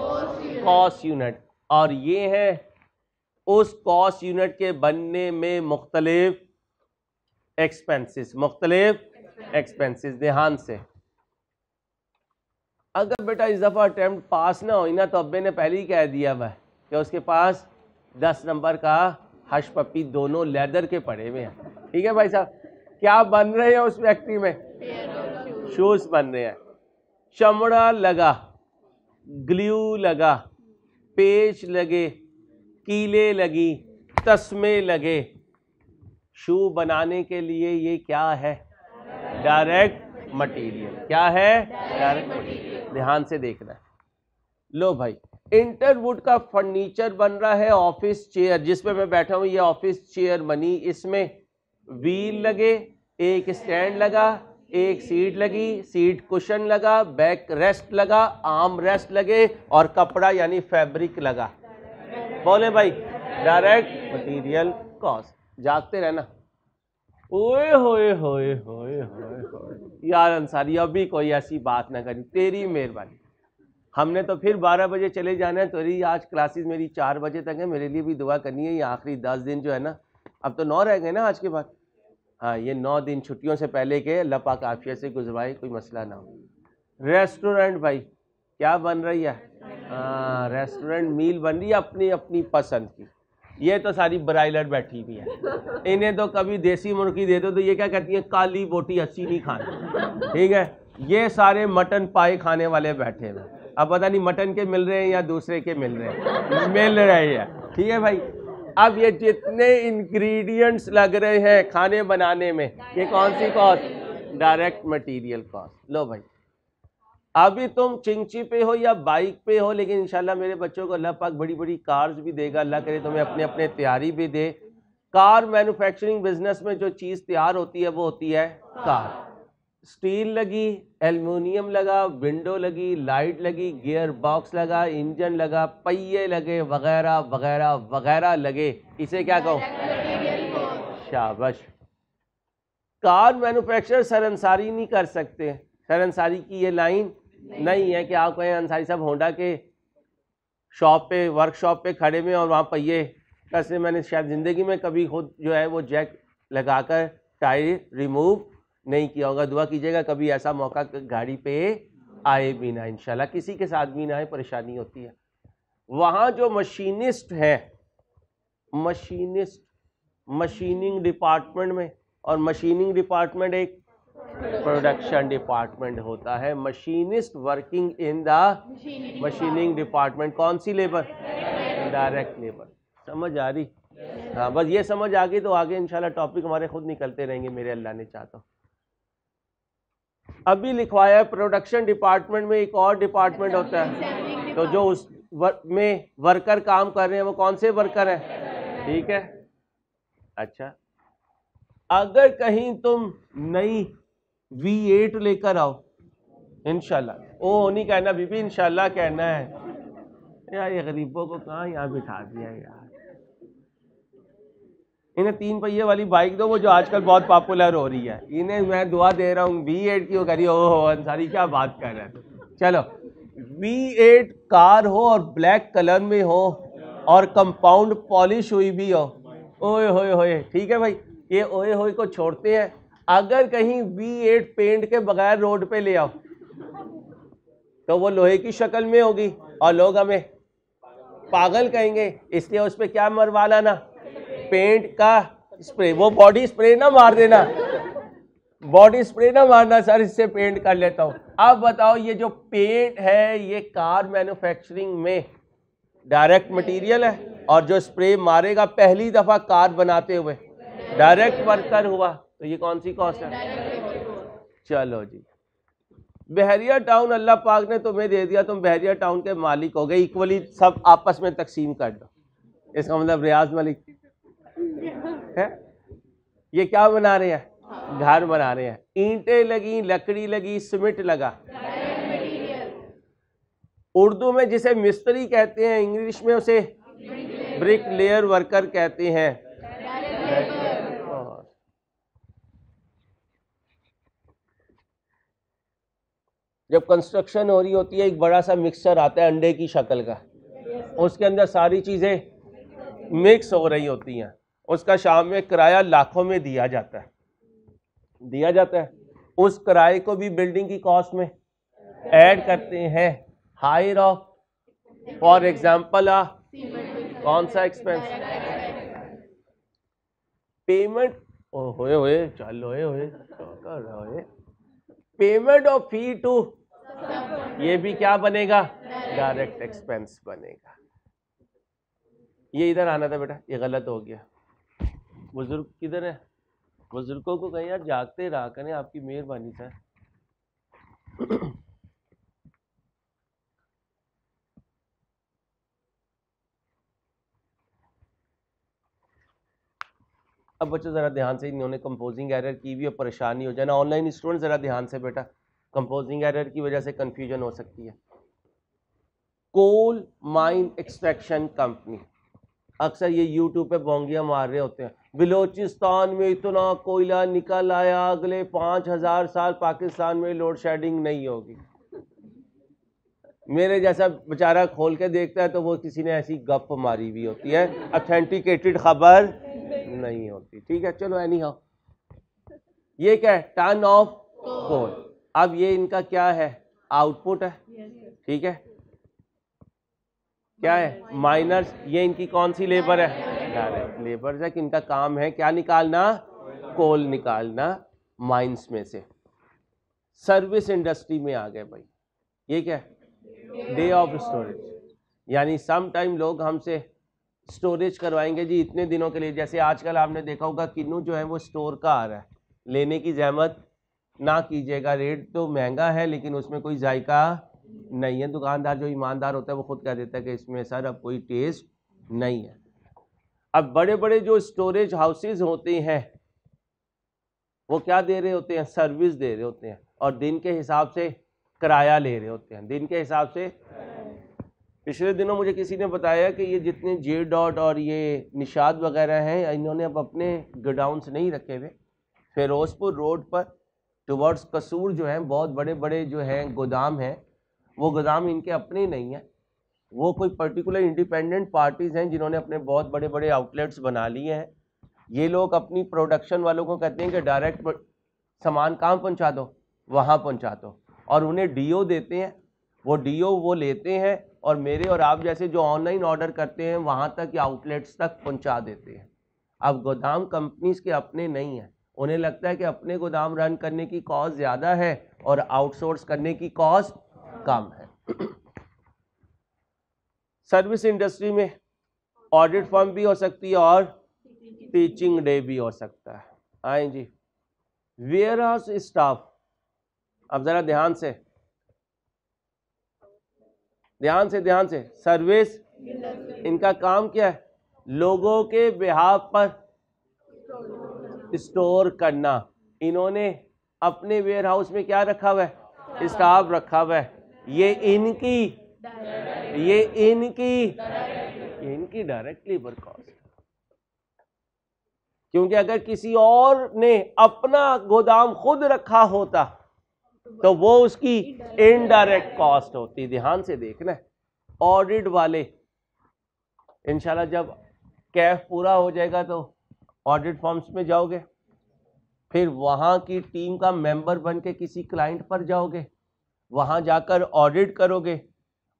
Cost unit. और ये है उस कॉस्ट यूनिट के बनने में मुख्तलिफ एक्सपेंसेस, मुख्तलिफ एक्सपेंसेस। ध्यान से, अगर बेटा इस दफ़ा अटेम्प्ट पास ना हो ना तो अब्बे ने पहले ही कह दिया हुआ कि उसके पास 10 नंबर का हश पप्पी दोनों लेदर के पड़े हुए हैं। ठीक है भाई साहब, क्या बन रहे हैं उस फैक्ट्री में? शूज बन रहे हैं। चमड़ा लगा, ग्लू लगा, पेच लगे, कीले लगी, तस्मे लगे। शू बनाने के लिए ये क्या है? Direct material. क्या है? Direct material. ध्यान से देखना है। लो भाई, इंटरवुड का फर्नीचर बन रहा है, ऑफिस चेयर जिसपे मैं बैठा हूं, ये ऑफिस चेयर बनी। इसमें व्हील लगे, एक स्टैंड लगा, एक सीट लगी, सीट कुशन लगा, बैक रेस्ट लगा, आर्म रेस्ट लगे और कपड़ा यानी फैब्रिक लगा। बोले भाई, डायरेक्ट मटेरियल कॉस्ट। जागते रहना। ओए होए होए होए होए यार अंसारी, अभी कोई ऐसी बात ना करी, तेरी मेहरबानी। हमने तो फिर 12 बजे चले जाना है। तेरी आज क्लासेस मेरी 4 बजे तक है। मेरे लिए भी दुआ करनी है। ये आखिरी 10 दिन जो है ना, अब तो 9 रह गए ना आज के बाद। हाँ, ये 9 दिन छुट्टियों से पहले के अल्लाह पाक आफियत से गुजरवाए, कोई मसला ना हो। रेस्टोरेंट भाई क्या बन रही है? हाँ, रेस्टोरेंट मील बन रही है अपनी अपनी पसंद की। ये तो सारी ब्राइलर बैठी हुई है। इन्हें तो कभी देसी मुर्गी दे दो तो ये क्या कहती है? काली बोटी अच्छी नहीं खानी। ठीक है, ये सारे मटन पाए खाने वाले बैठे हैं। अब पता नहीं मटन के मिल रहे हैं या दूसरे के मिल रहे हैं, मिल रहे हैं। ठीक है भाई, अब ये जितने इंग्रेडिएंट्स लग रहे हैं खाने बनाने में, ये कौन सी कॉस्ट? Direct material cost. लो भाई, अभी तुम चिंची पे हो या बाइक पे हो, लेकिन इंशाल्लाह मेरे बच्चों को अल्लाह पाक बड़ी बड़ी कार्स भी देगा। अल्लाह करे तुम्हें अपने अपने तैयारी भी दे। कार मैन्युफैक्चरिंग बिजनेस में जो चीज़ तैयार होती है वो होती है कार। स्टील लगी, एल्युमिनियम लगा, विंडो लगी, लाइट लगी, गियर बॉक्स लगा, इंजन लगा, पहिए लगे, वगैरह वगैरह वगैरह लगे। इसे क्या कहो? शाबाश। कार मैन्युफैक्चरर सर अंसारी नहीं कर सकते। सर अंसारी की ये लाइन नहीं है कि आप कहें अंसारी साहब होंडा के शॉप पे, वर्कशॉप पे खड़े में और वहाँ पहिए कैसे। मैंने शायद ज़िंदगी में कभी खुद जो है वो जैक लगाकर टायर रिमूव नहीं किया होगा। दुआ कीजिएगा कभी ऐसा मौका गाड़ी पे आए भी ना, इंशाल्लाह किसी के साथ भी ना आए, परेशानी होती है। वहाँ जो मशीनिस्ट है, मशीनिस्ट मशीनिंग डिपार्टमेंट में, और मशीनिंग डिपार्टमेंट एक प्रोडक्शन डिपार्टमेंट होता है। Machinist working in the machining department. कौन सी लेबर? Direct labour. समझ आ रही? हाँ, बस ये समझ आ गई तो आगे इंशाल्लाह टॉपिक हमारे खुद निकलते रहेंगे, मेरे अल्लाह ने चाहता। अभी लिखवाया है प्रोडक्शन डिपार्टमेंट में एक और डिपार्टमेंट होता है, तो जो उस में वर्कर काम कर रहे हैं वो कौन से वर्कर हैं? ठीक है, अच्छा। अगर कहीं तुम नई V8 लेकर आओ, इंशाल्लाह, ओ नहीं कहना बीबी, इंशाल्लाह कहना है। यार ये गरीबों को कहाँ यहाँ बिठा दिया यार। इन्हें 3 पहिए वाली बाइक दो, वो जो आजकल बहुत पॉपुलर हो रही है। इन्हें मैं दुआ दे रहा हूँ V8 की, वो करिए ओहो अंसारी क्या बात कर रहे हैं। चलो, V8 कार हो और ब्लैक कलर में हो और कंपाउंड पॉलिश हुई भी हो। ओए होए होए, ठीक है भाई, ये ओए होए को छोड़ते हैं। अगर कहीं V8 पेंट के बगैर रोड पे ले आओ तो वो लोहे की शक्ल में होगी और लोग हमें पागल कहेंगे। इसलिए उस पर क्या मरवा लाना? पेंट का स्प्रे। वो बॉडी स्प्रे ना मार देना, बॉडी स्प्रे ना मारना, सर इससे पेंट कर लेता हूँ। अब बताओ, ये जो पेंट है ये कार मैन्युफैक्चरिंग में डायरेक्ट मटेरियल है, और जो स्प्रे मारेगा पहली दफा कार बनाते हुए डायरेक्ट वर्कर हुआ, तो ये कौन सी कॉस्ट है? चलो जी, बहरिया टाउन अल्लाह पाक ने तुम्हें दे दिया, तुम बहरिया टाउन के मालिक हो गए। इक्वली सब आपस में तकसीम कर दो। इसका मतलब रियाज मलिक है। ये क्या बना रहे हैं? घर बना रहे हैं। ईंटें लगी, लकड़ी लगी, सीमेंट लगा। उर्दू में जिसे मिस्त्री कहते हैं, इंग्लिश में उसे ब्रिक लेयर वर्कर कहते हैं। जब कंस्ट्रक्शन हो रही होती है, एक बड़ा सा मिक्सचर आता है अंडे की शक्ल का, उसके अंदर सारी चीजें मिक्स हो रही होती हैं, उसका शाम में किराया लाखों में दिया जाता है। उस किराए को भी बिल्डिंग की कॉस्ट में ऐड करते हैं। हायर ऑफ, फॉर एग्जाम्पल कौन सा एक्सपेंस, पेमेंट होए चल होए पेमेंट ऑफ फी टू, ये भी क्या बनेगा, डायरेक्ट एक्सपेंस बनेगा। ये इधर आना था बेटा, ये गलत हो गया। बुजुर्ग किधर है, बुजुर्गों को कहीं यार जागते रहा करें, आपकी मेहरबानी सर। अब बच्चों ज़रा ध्यान से, इन्होंने कंपोजिंग एरर की भी और परेशानी हो जाए ना, ऑनलाइन स्टूडेंट ज़रा ध्यान से बेटा, कंपोजिंग एरर की वजह से कंफ्यूजन हो सकती है। कोल माइन एक्सट्रैक्शन कंपनी, अक्सर ये यूट्यूब पे बोंगियां मार रहे होते हैं, बलोचिस्तान में इतना कोयला निकल आया, अगले 5000 साल पाकिस्तान में लोड शेडिंग नहीं होगी। मेरे जैसा बेचारा खोल के देखता है तो वो किसी ने ऐसी गप मारी हुई होती है, ऑथेंटिकेटेड खबर नहीं होती। ठीक है, चलो एनी हाउ, ये क्या है, टन ऑफ कोल। अब ये इनका क्या है, आउटपुट है। ठीक है, क्या है, माइनर्स, ये इनकी कौन सी लेबर है, डायरेक्ट लेबर है। कि इनका काम है क्या निकालना, कोल निकालना माइंस में से। सर्विस इंडस्ट्री में आ गए भाई, ये क्या है, डे ऑफ स्टोरेज, यानी सम टाइम लोग हमसे स्टोरेज करवाएंगे जी इतने दिनों के लिए। जैसे आजकल आपने देखा होगा किन्नू जो है वो स्टोर का आ रहा है, लेने की जहमत ना कीजिएगा, रेट तो महंगा है लेकिन उसमें कोई जायका नहीं है। दुकानदार जो ईमानदार होता है वो खुद कह देता है कि इसमें सर अब कोई टेस्ट नहीं है। अब बड़े बड़े जो स्टोरेज हाउसेज होते हैं वो क्या दे रहे होते हैं, सर्विस दे रहे होते हैं, और दिन के हिसाब से किराया ले रहे होते हैं, दिन के हिसाब से। पिछले दिनों मुझे किसी ने बताया कि ये जितने जे डॉट और ये निशाद वगैरह हैं, इन्होंने अब अपने गोडाउन्स नहीं रखे हुए। फिरोजपुर रोड पर टुवर्ड्स कसूर जो है बहुत बड़े बड़े जो हैं गोदाम हैं, वो गोदाम इनके अपने नहीं हैं, वो कोई पर्टिकुलर इंडिपेंडेंट पार्टीज़ हैं जिन्होंने अपने बहुत बड़े बड़े आउटलेट्स बना लिए हैं। ये लोग अपनी प्रोडक्शन वालों को कहते हैं कि डायरेक्ट सामान कहाँ पहुँचा दो, वहाँ पहुँचा दो, और उन्हें डीओ देते हैं। वो डीओ वो लेते हैं और मेरे और आप जैसे जो ऑनलाइन ऑर्डर करते हैं वहाँ तक या आउटलेट्स तक पहुँचा देते हैं। अब गोदाम कंपनीज के अपने नहीं हैं, उन्हें लगता है कि अपने गोदाम रन करने की कॉस्ट ज़्यादा है और आउटसोर्स करने की कॉस्ट कम है। सर्विस इंडस्ट्री में ऑडिट फर्म भी हो सकती है और टीचिंग डे भी हो सकता है। आए जी, वेयर हाउस स्टाफ, अब जरा ध्यान से सर्विस, इनका काम क्या है, लोगों के बिहाफ पर स्टोर करना। इन्होंने अपने वेयर हाउस में क्या रखा हुआ है, स्टाफ रखा हुआ है। ये इनकी डायरेक्ट लेबर कॉस्ट, क्योंकि अगर किसी और ने अपना गोदाम खुद रखा होता तो वो उसकी इनडायरेक्ट कॉस्ट होती। ध्यान से देखना है, ऑडिट वाले इंशाल्लाह जब कैफ पूरा हो जाएगा तो ऑडिट फॉर्म्स में जाओगे, फिर वहाँ की टीम का मेंबर बन के किसी क्लाइंट पर जाओगे, वहाँ जाकर ऑडिट करोगे।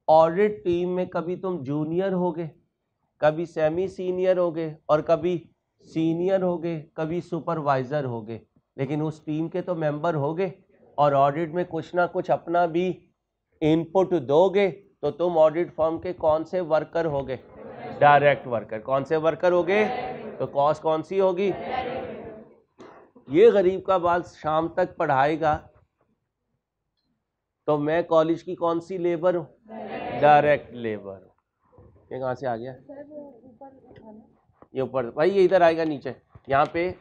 ऑडिट टीम में कभी तुम जूनियर होगे, कभी सेमी सीनियर होगे और कभी सीनियर होगे, कभी सुपरवाइजर होगे, लेकिन उस टीम के तो मेंबर होगे और ऑडिट में कुछ ना कुछ अपना भी इनपुट दोगे। तो तुम ऑडिट फर्म के कौन से वर्कर होगे, डायरेक्ट वर्कर। कौन से वर्कर होगे, तो कॉस्ट कौन सी होगी। ये गरीब का बाल शाम तक पढ़ाएगा तो मैं कॉलेज की कौन सी लेबर हूँ, डायरेक्ट लेबर हूँ। ये कहाँ से आ गया, ये ऊपर भाई, ये इधर आएगा नीचे, यहाँ पे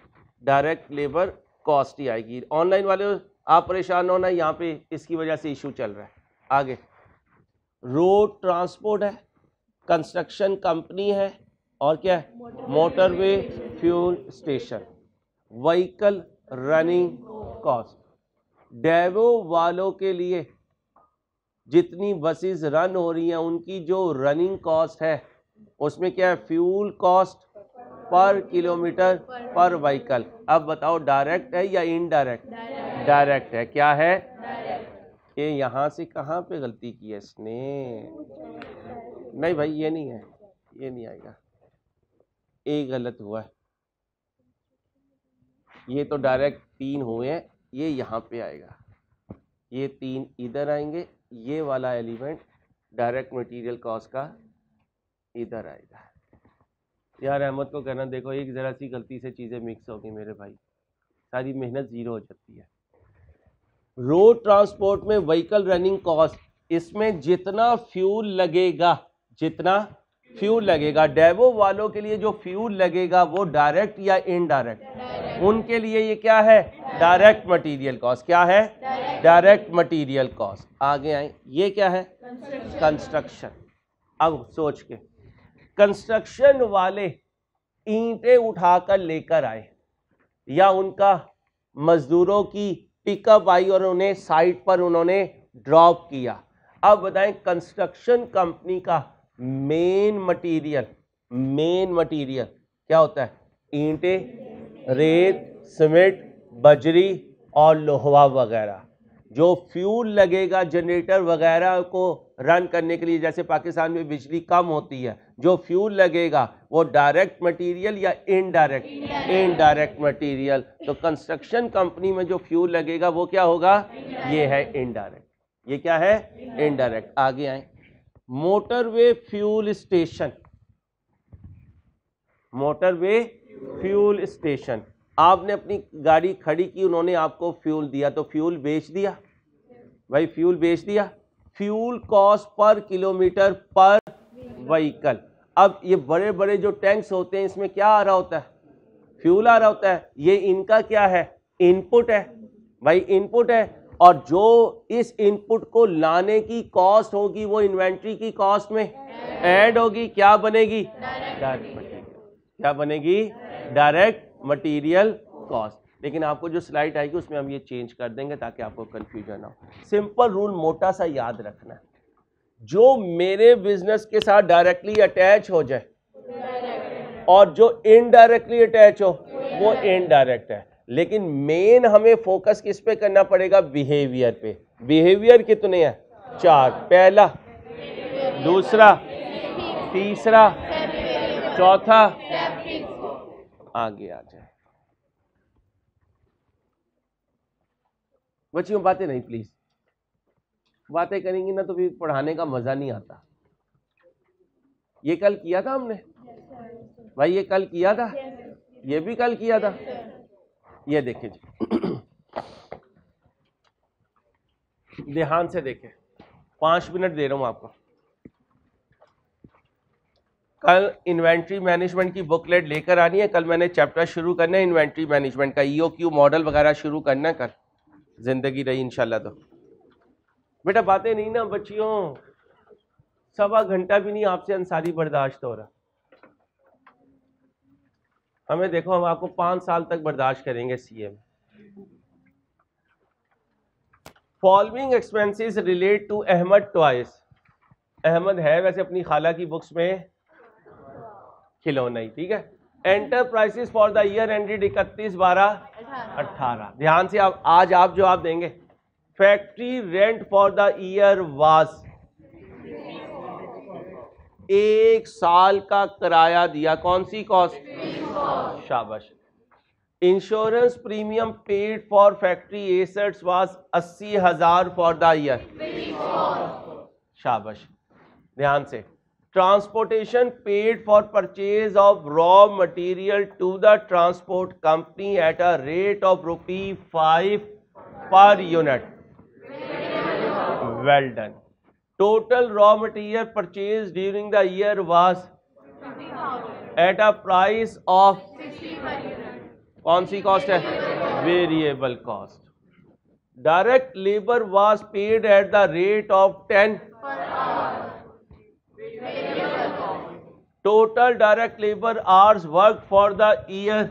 डायरेक्ट लेबर कॉस्ट ही आएगी। ऑनलाइन वाले आप परेशान होना, यहाँ पे इसकी वजह से इशू चल रहा है। आगे रोड ट्रांसपोर्ट है, कंस्ट्रक्शन कंपनी है, और क्या है, motorway fuel station, vehicle running cost. Daewoo वालों के लिए जितनी बसेस रन हो रही हैं उनकी जो रनिंग कॉस्ट है उसमें क्या है, फ्यूल कॉस्ट पर किलोमीटर पर व्हीकल। अब बताओ डायरेक्ट है या इनडायरेक्ट? डायरेक्ट है। क्या है? ये यहाँ से कहाँ पे गलती की है इसने? नहीं भाई ये नहीं है, ये नहीं आएगा, एक गलत हुआ है। ये तो डायरेक्ट 3 हुए हैं, ये यहाँ पे आएगा, ये 3 इधर आएंगे, ये वाला एलिमेंट डायरेक्ट मटेरियल कॉस्ट का इधर आएगा। यार अहमद को कहना देखो एक ज़रा सी गलती से चीज़ें मिक्स हो गई मेरे भाई, सारी मेहनत ज़ीरो हो जाती है। रोड ट्रांसपोर्ट में व्हीकल रनिंग कॉस्ट, इसमें जितना फ्यूल लगेगा, जितना फ्यूल लगेगा, डेवो वालों के लिए जो फ्यूल लगेगा वो डायरेक्ट या इनडायरेक्ट? उनके लिए ये क्या है, डायरेक्ट मटेरियल कॉस्ट। क्या है? Direct material cost. आगे आए, ये क्या है, कंस्ट्रक्शन। अब सोच के, कंस्ट्रक्शन वाले ईंटें उठाकर लेकर आए या उनका मजदूरों की पिकअप आई और उन्हें साइट पर उन्होंने ड्रॉप किया। अब बताएं कंस्ट्रक्शन कंपनी का मेन मटेरियल क्या होता है? ईंटें, रेत, सीमेंट, बजरी और लोहा वगैरह। जो फ्यूल लगेगा जनरेटर वगैरह को रन करने के लिए, जैसे पाकिस्तान में बिजली कम होती है, जो फ्यूल लगेगा वो डायरेक्ट मटेरियल या इनडायरेक्ट? Indirect material. तो कंस्ट्रक्शन कंपनी में जो फ्यूल लगेगा वो क्या होगा? ये है इनडायरेक्ट। ये क्या है? इनडायरेक्ट। आगे आए, motorway fuel station. Motorway fuel station, आपने अपनी गाड़ी खड़ी की, उन्होंने आपको फ्यूल दिया तो फ्यूल बेच दिया भाई, फ्यूल बेच दिया। फ्यूल कॉस्ट पर किलोमीटर पर व्हीकल। अब ये बड़े बड़े जो टैंक्स होते हैं इसमें क्या आ रहा होता है? फ्यूल आ रहा होता है। ये इनका क्या है? इनपुट है भाई, इनपुट है। और जो इस इनपुट को लाने की कॉस्ट होगी वो इन्वेंट्री की कॉस्ट में ऐड होगी। क्या बनेगी? Direct material. क्या बनेगी? Direct material cost. लेकिन आपको जो स्लाइड आएगी उसमें हम ये चेंज कर देंगे ताकि आपको कंफ्यूजन ना हो। सिंपल रूल मोटा सा याद रखना है, जो मेरे बिजनेस के साथ डायरेक्टली अटैच हो जाए और जो इनडायरेक्टली अटैच हो वो इनडायरेक्ट है। लेकिन मेन हमें फोकस किस पे करना पड़ेगा? बिहेवियर पे। बिहेवियर कितने हैं? 4। पहला, दूसरा, तीसरा, चौथा। आगे आ जाए बच्चियों, बातें नहीं प्लीज, बातें करेंगी ना तो फिर पढ़ाने का मजा नहीं आता। ये कल किया था हमने भाई, ये कल किया था, ये भी कल किया था। ये देखिए जी, ध्यान से देखें, 5 मिनट दे रहा हूं आपको। कल इन्वेंट्री मैनेजमेंट की बुकलेट लेकर आनी है। कल मैंने चैप्टर शुरू करना है इन्वेंट्री मैनेजमेंट का, ईओक्यू मॉडल वगैरह शुरू करना है कल, जिंदगी रही इंशाल्लाह। तो बेटा बातें नहीं ना बच्चियों, 1.25 घंटा भी नहीं आपसे अंसारी बर्दाश्त हो रहा। हमें देखो, हम आपको 5 साल तक बर्दाश्त करेंगे सीए में। Following expenses relate to Ahmed toys. Ahmed है वैसे अपनी खाला की बुक्स में खिलौना ही, ठीक है। Enterprises for the year ended 31/12/18। ध्यान से आज आप जवाब देंगे। Factory rent for the year was, 1 साल का किराया दिया। कौन सी कॉस्ट? शाबाश। Insurance premium paid for factory assets was 80,000 for the year. शाबाश। ध्यान से, transportation paid for purchase of raw material to the transport company at a rate of ₹5 per unit. Well done. Total raw material purchase during the year was at a price of, कौन सी cost है? Variable cost. Direct labour was paid at the rate of 10 total direct labour hours work for the year,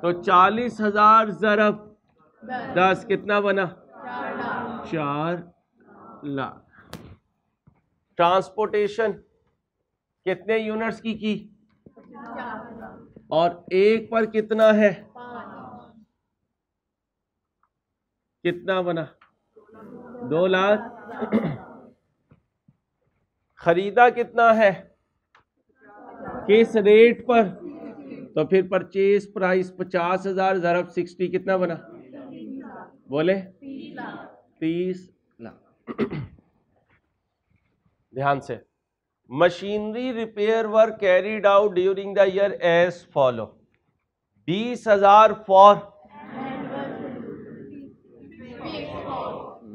तो 40,000 ज़रब 10 कितना बना? 4 lakh. Transportation कितने units की और एक पर कितना है? कितना बना? 2 लाख। खरीदा कितना है? किस रेट पर? तो फिर परचेज प्राइस 50,000 ज़रब 60 कितना बना? बोले 30 लाख। ध्यान से, machinery repair work carried out during the year as follow: 20,000 for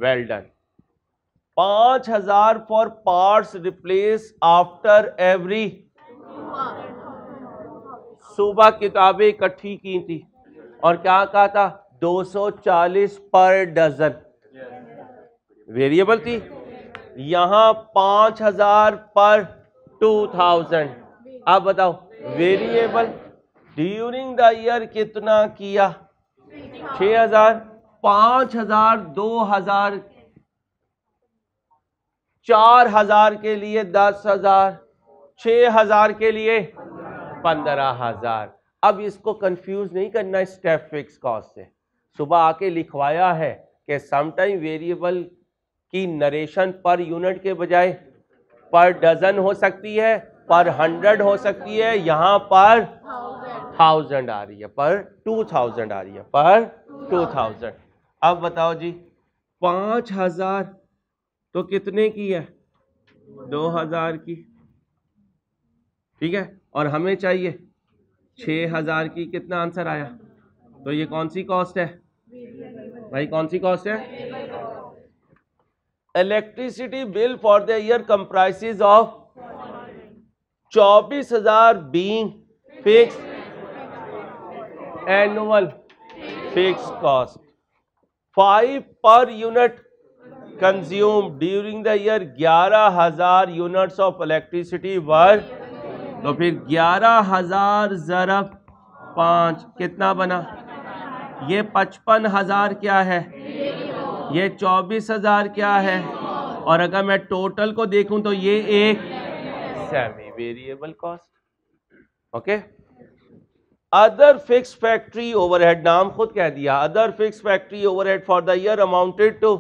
well done, 5,000 for parts replace after every. सुबह किताबें इकट्ठी की थी और क्या कहा था? 240 पर डजन वेरिएबल थी। यहां 5,000 पर 2,000। अब बताओ वेरिएबल ड्यूरिंग द ईयर कितना किया? 6,000। 5,000, 2,000, 4,000 के लिए 10,000, 6,000 के लिए 15,000। अब इसको कंफ्यूज नहीं करना स्टेप फिक्स कॉस्ट से। सुबह आके लिखवाया है कि समटाइम वेरिएबल की नरेशन पर यूनिट के बजाय पर डजन हो सकती है, पर 100 हो सकती है, यहां पर 1000 आ रही है, पर 2000 आ रही है, पर 2000। अब बताओ जी, 5,000 तो कितने की है? 2,000 की, ठीक है। और हमें चाहिए 6,000 की। कितना आंसर आया? तो ये कौन सी कॉस्ट है भाई? कौन सी कॉस्ट है? Electricity bill for the year comprises of 24,000 being fix annual fix cost, 5 per unit consume during the year 11,000 units of electricity work. तो फिर 11,000 ज़रब 5 कितना बना? ये 55,000 क्या है? ये 24,000 क्या है? और अगर मैं टोटल को देखूं तो ये एक semi variable cost. Okay. Other fix factory overhead, नाम खुद कह दिया, other fix factory overhead for the year amounted to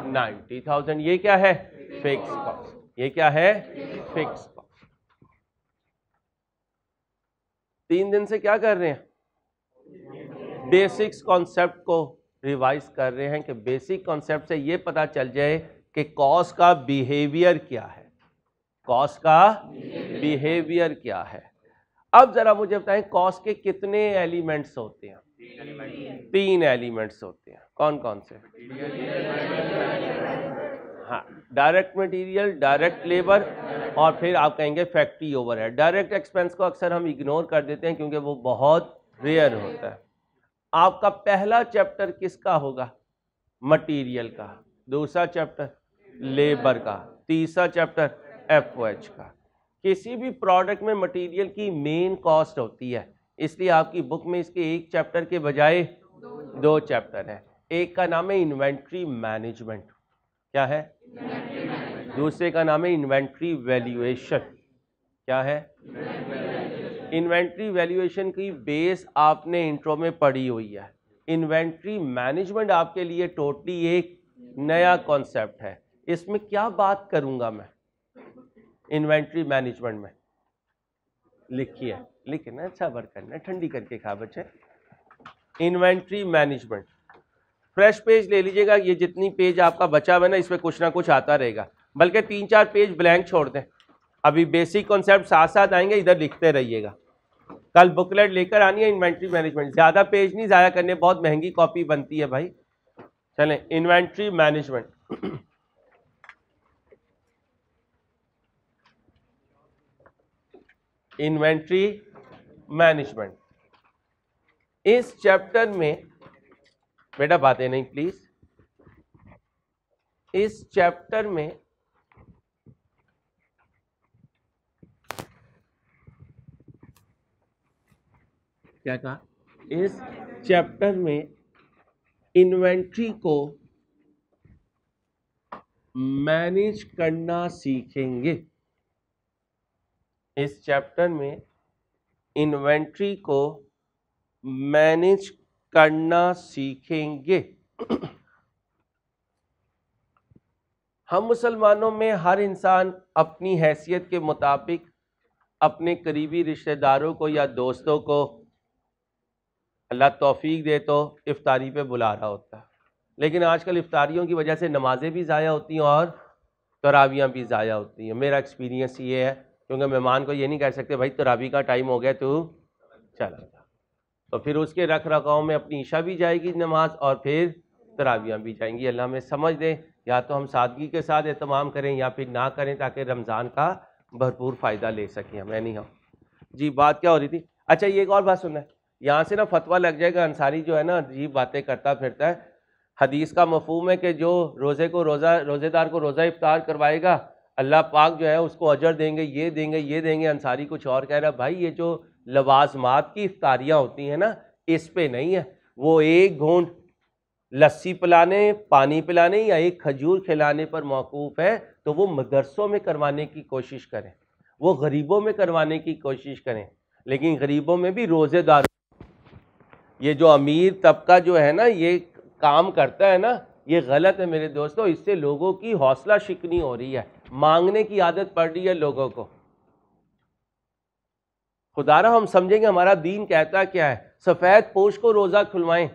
90,000। ये क्या है? Fix cost. ये क्या है? Fix cost. 3 दिन से क्या कर रहे हैं? बेसिक्स कॉन्सेप्ट को रिवाइज कर रहे हैं कि बेसिक कॉन्सेप्ट से ये पता चल जाए कि कॉस्ट का बिहेवियर क्या है। कॉस्ट का बिहेवियर क्या है? अब जरा मुझे बताएं, कॉस्ट के कितने एलिमेंट्स होते हैं? 3 एलिमेंट्स होते हैं। कौन कौन से? हाँ, डायरेक्ट मटेरियल, डायरेक्ट लेबर, और फिर आप कहेंगे फैक्ट्री ओवरहेड। डायरेक्ट एक्सपेंस को अक्सर हम इग्नोर कर देते हैं क्योंकि वो बहुत रेयर होता है। आपका पहला चैप्टर किसका होगा? मटेरियल का। दूसरा चैप्टर लेबर का। तीसरा चैप्टर FOH का। किसी भी प्रोडक्ट में मटेरियल की मेन कॉस्ट होती है, इसलिए आपकी बुक में इसके एक चैप्टर के बजाय 2 चैप्टर है। एक का नाम है इन्वेंट्री मैनेजमेंट, क्या है? दूसरे का नाम है इन्वेंट्री वैल्यूएशन, क्या है? इन्वेंट्री वैल्यूएशन की बेस आपने इंट्रो में पढ़ी हुई है। इन्वेंट्री मैनेजमेंट आपके लिए टोटली एक नया कॉन्सेप्ट है। इसमें क्या बात करूंगा मैं इन्वेंट्री मैनेजमेंट में? लिखिए, लिखना अच्छा वर्क करना, ठंडी करके खा बच्चे। इन्वेंट्री मैनेजमेंट, फ्रेश पेज ले लीजिएगा। ये जितनी पेज आपका बचा हुआ है ना, इसमें कुछ ना कुछ आता रहेगा, बल्कि 3-4 पेज ब्लैंक छोड़ दें। अभी बेसिक कॉन्सेप्ट साथ साथ आएंगे, इधर लिखते रहिएगा। कल बुकलेट लेकर आनी है इन्वेंट्री मैनेजमेंट। ज़्यादा पेज नहीं ज़ाया करने, बहुत महंगी कॉपी बनती है भाई। चलें, इन्वेंट्री मैनेजमेंट। इन्वेंट्री मैनेजमेंट, इस चैप्टर में बेटा बातें नहीं प्लीज। इस चैप्टर में क्या कहा, इस चैप्टर में इन्वेंट्री को मैनेज करना सीखेंगे। इस चैप्टर में इन्वेंट्री को मैनेज करना सीखेंगे। हम मुसलमानों में हर इंसान अपनी हैसियत के मुताबिक अपने करीबी रिश्तेदारों को या दोस्तों को अल्लाह तौफीक दे तो इफ्तारी पे बुला रहा होता है, लेकिन आजकल इफ्तारियों की वजह से नमाजें भी ज़ाया होती हैं और तरावियाँ भी ज़ाया होती हैं। मेरा एक्सपीरियंस ये है, क्योंकि मेहमान को ये नहीं कह सकते भाई तरावी का टाइम हो गया तू चला जा, तो फिर उसके रख रखाव में अपनी ईशा भी जाएगी नमाज और फिर तरावियाँ भी जाएंगी। अल्लाह हमें समझ दे, या तो हम सादगी के साथ एहतमाम करें या फिर ना करें, ताकि रमज़ान का भरपूर फ़ायदा ले सकें हम। नहीं हम जी, बात क्या हो रही थी? अच्छा, ये एक और बात सुनना है, यहाँ से ना फतवा लग जाएगा, अंसारी जो है ना अजीब बातें करता फिरता है। हदीस का मफहूम है कि जो रोज़ेदार को रोज़ा इफ्तार करवाएगा अल्लाह पाक जो है उसको अजर देंगे, ये देंगे ये देंगे। अंसारी कुछ और कह रहा है, भाई ये जो लवाजमात की इफ्तारियाँ होती हैं ना, इस पे नहीं है। वो एक घूंट लस्सी पिलाने, पानी पिलाने या एक खजूर खिलाने पर मौकूफ़ है, तो वो मदरसों में करवाने की कोशिश करें, वो गरीबों में करवाने की कोशिश करें। लेकिन गरीबों में भी रोज़ेदार, ये जो अमीर तबका जो है ना ये काम करता है ना, ये गलत है मेरे दोस्तों। इससे लोगों की हौसला शिकनी हो रही है, मांगने की आदत पड़ रही है लोगों को। खुदारा हम समझेंगे हमारा दीन कहता क्या है। सफ़ेद पोश को रोज़ा खुलवाएं,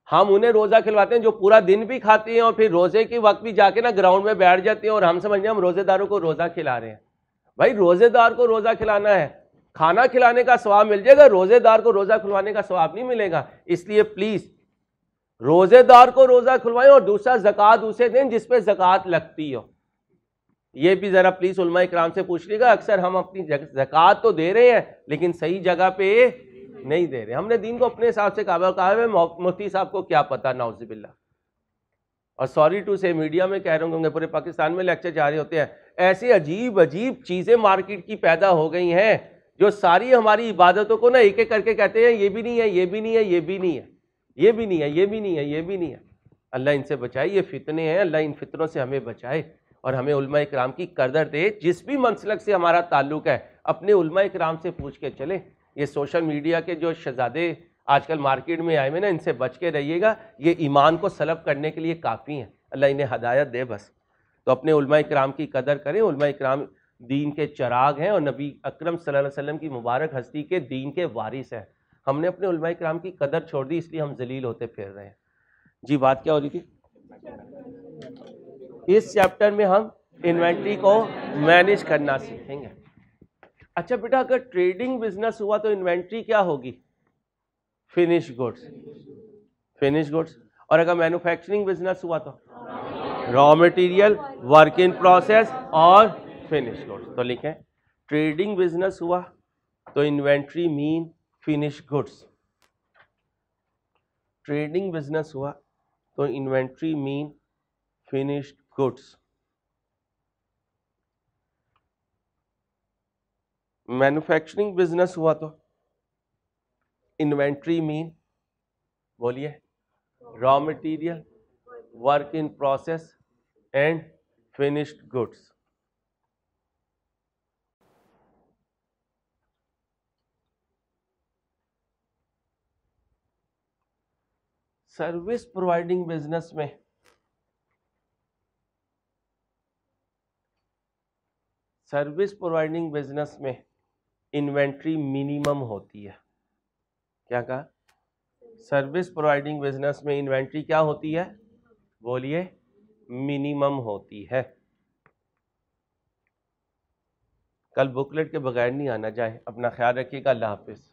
हम उन्हें रोज़ा खिलवाते हैं जो पूरा दिन भी खाती हैं और फिर रोज़े के वक्त भी जाके ना ग्राउंड में बैठ जाती हैं और हम समझते हैं हम रोज़ेदारों को रोज़ा खिला रहे हैं। भाई रोज़ेदार को रोज़ा खिलाना है, खाना खिलाने का सवाब मिल जाएगा, रोज़ेदार को रोज़ा खुलवाने का सवाब नहीं मिलेगा। इसलिए प्लीज़ रोज़ेदार को रोज़ा खुलवाएं और दूसरा ज़कात उसे दें जिस पे ज़कात लगती हो। ये भी ज़रा प्लीज़ उलमा इकराम से पूछ लीजिएगा, अक्सर हम अपनी ज़कात तो दे रहे हैं लेकिन सही जगह पे नहीं दे रहे। हमने दीन को अपने हिसाब से कहा है, मुफ्ती साहब को क्या पता, नाउज़ुबिल्लाह। और सॉरी टू से मीडिया में कह रहा हूँ, क्योंकि पूरे पाकिस्तान में लेक्चर जारी होते हैं, ऐसी अजीब अजीब चीज़ें मार्केट की पैदा हो गई हैं जो सारी हमारी इबादतों को ना एक एक करके कहते हैं ये भी नहीं है, ये भी नहीं है, ये भी नहीं है, ये भी नहीं है, ये भी नहीं है, ये भी नहीं है। अल्लाह इनसे बचाए, ये फितने हैं, अल्लाह इन फितनों से हमें बचाए और हमें उलमा इकराम की कदर दे। जिस भी मनसलक से हमारा ताल्लुक है अपने उलमा इकराम से पूछ के चले। ये सोशल मीडिया के जो शहजादे आजकल मार्केट में आए हुए ना, इनसे बच के रहिएगा, ये ईमान को सलब करने के लिए काफ़ी हैं। अल्लाह इन्हें हदायत दे बस। तो अपने उलमा इकराम की कदर करें। उलमा इकराम दीन के चराग हैं और नबी अकरम सल्लल्लाहु अलैहि वसल्लम की मुबारक हस्ती के दीन के वारिस हैं। हमने अपने उलमा इकराम की कदर छोड़ दी, इसलिए हम जलील होते फिर रहे हैं। जी, बात क्या हो रही थी? इस चैप्टर में हम इन्वेंट्री को मैनेज करना सीखेंगे। अच्छा बेटा, अगर ट्रेडिंग बिजनेस हुआ तो इन्वेंट्री क्या होगी? Finish goods, finish goods. और अगर मैन्युफैक्चरिंग बिजनेस हुआ तो raw material, work in process और फिनिश गुड्स। तो लिखें, ट्रेडिंग बिजनेस हुआ तो inventory mean finish goods. Trading business हुआ तो inventory mean finished goods. Manufacturing business हुआ तो इन्वेंट्री मीन, बोलिए, raw material, work in process and finished goods. Service providing business में इन्वेंट्री मिनिमम होती है। क्या कहा? सर्विस प्रोवाइडिंग बिजनेस में इन्वेंट्री क्या होती है? बोलिए, मिनिमम होती है। कल बुकलेट के बगैर नहीं आना जाए। अपना ख्याल रखिएगा। अल्लाह हाफिज।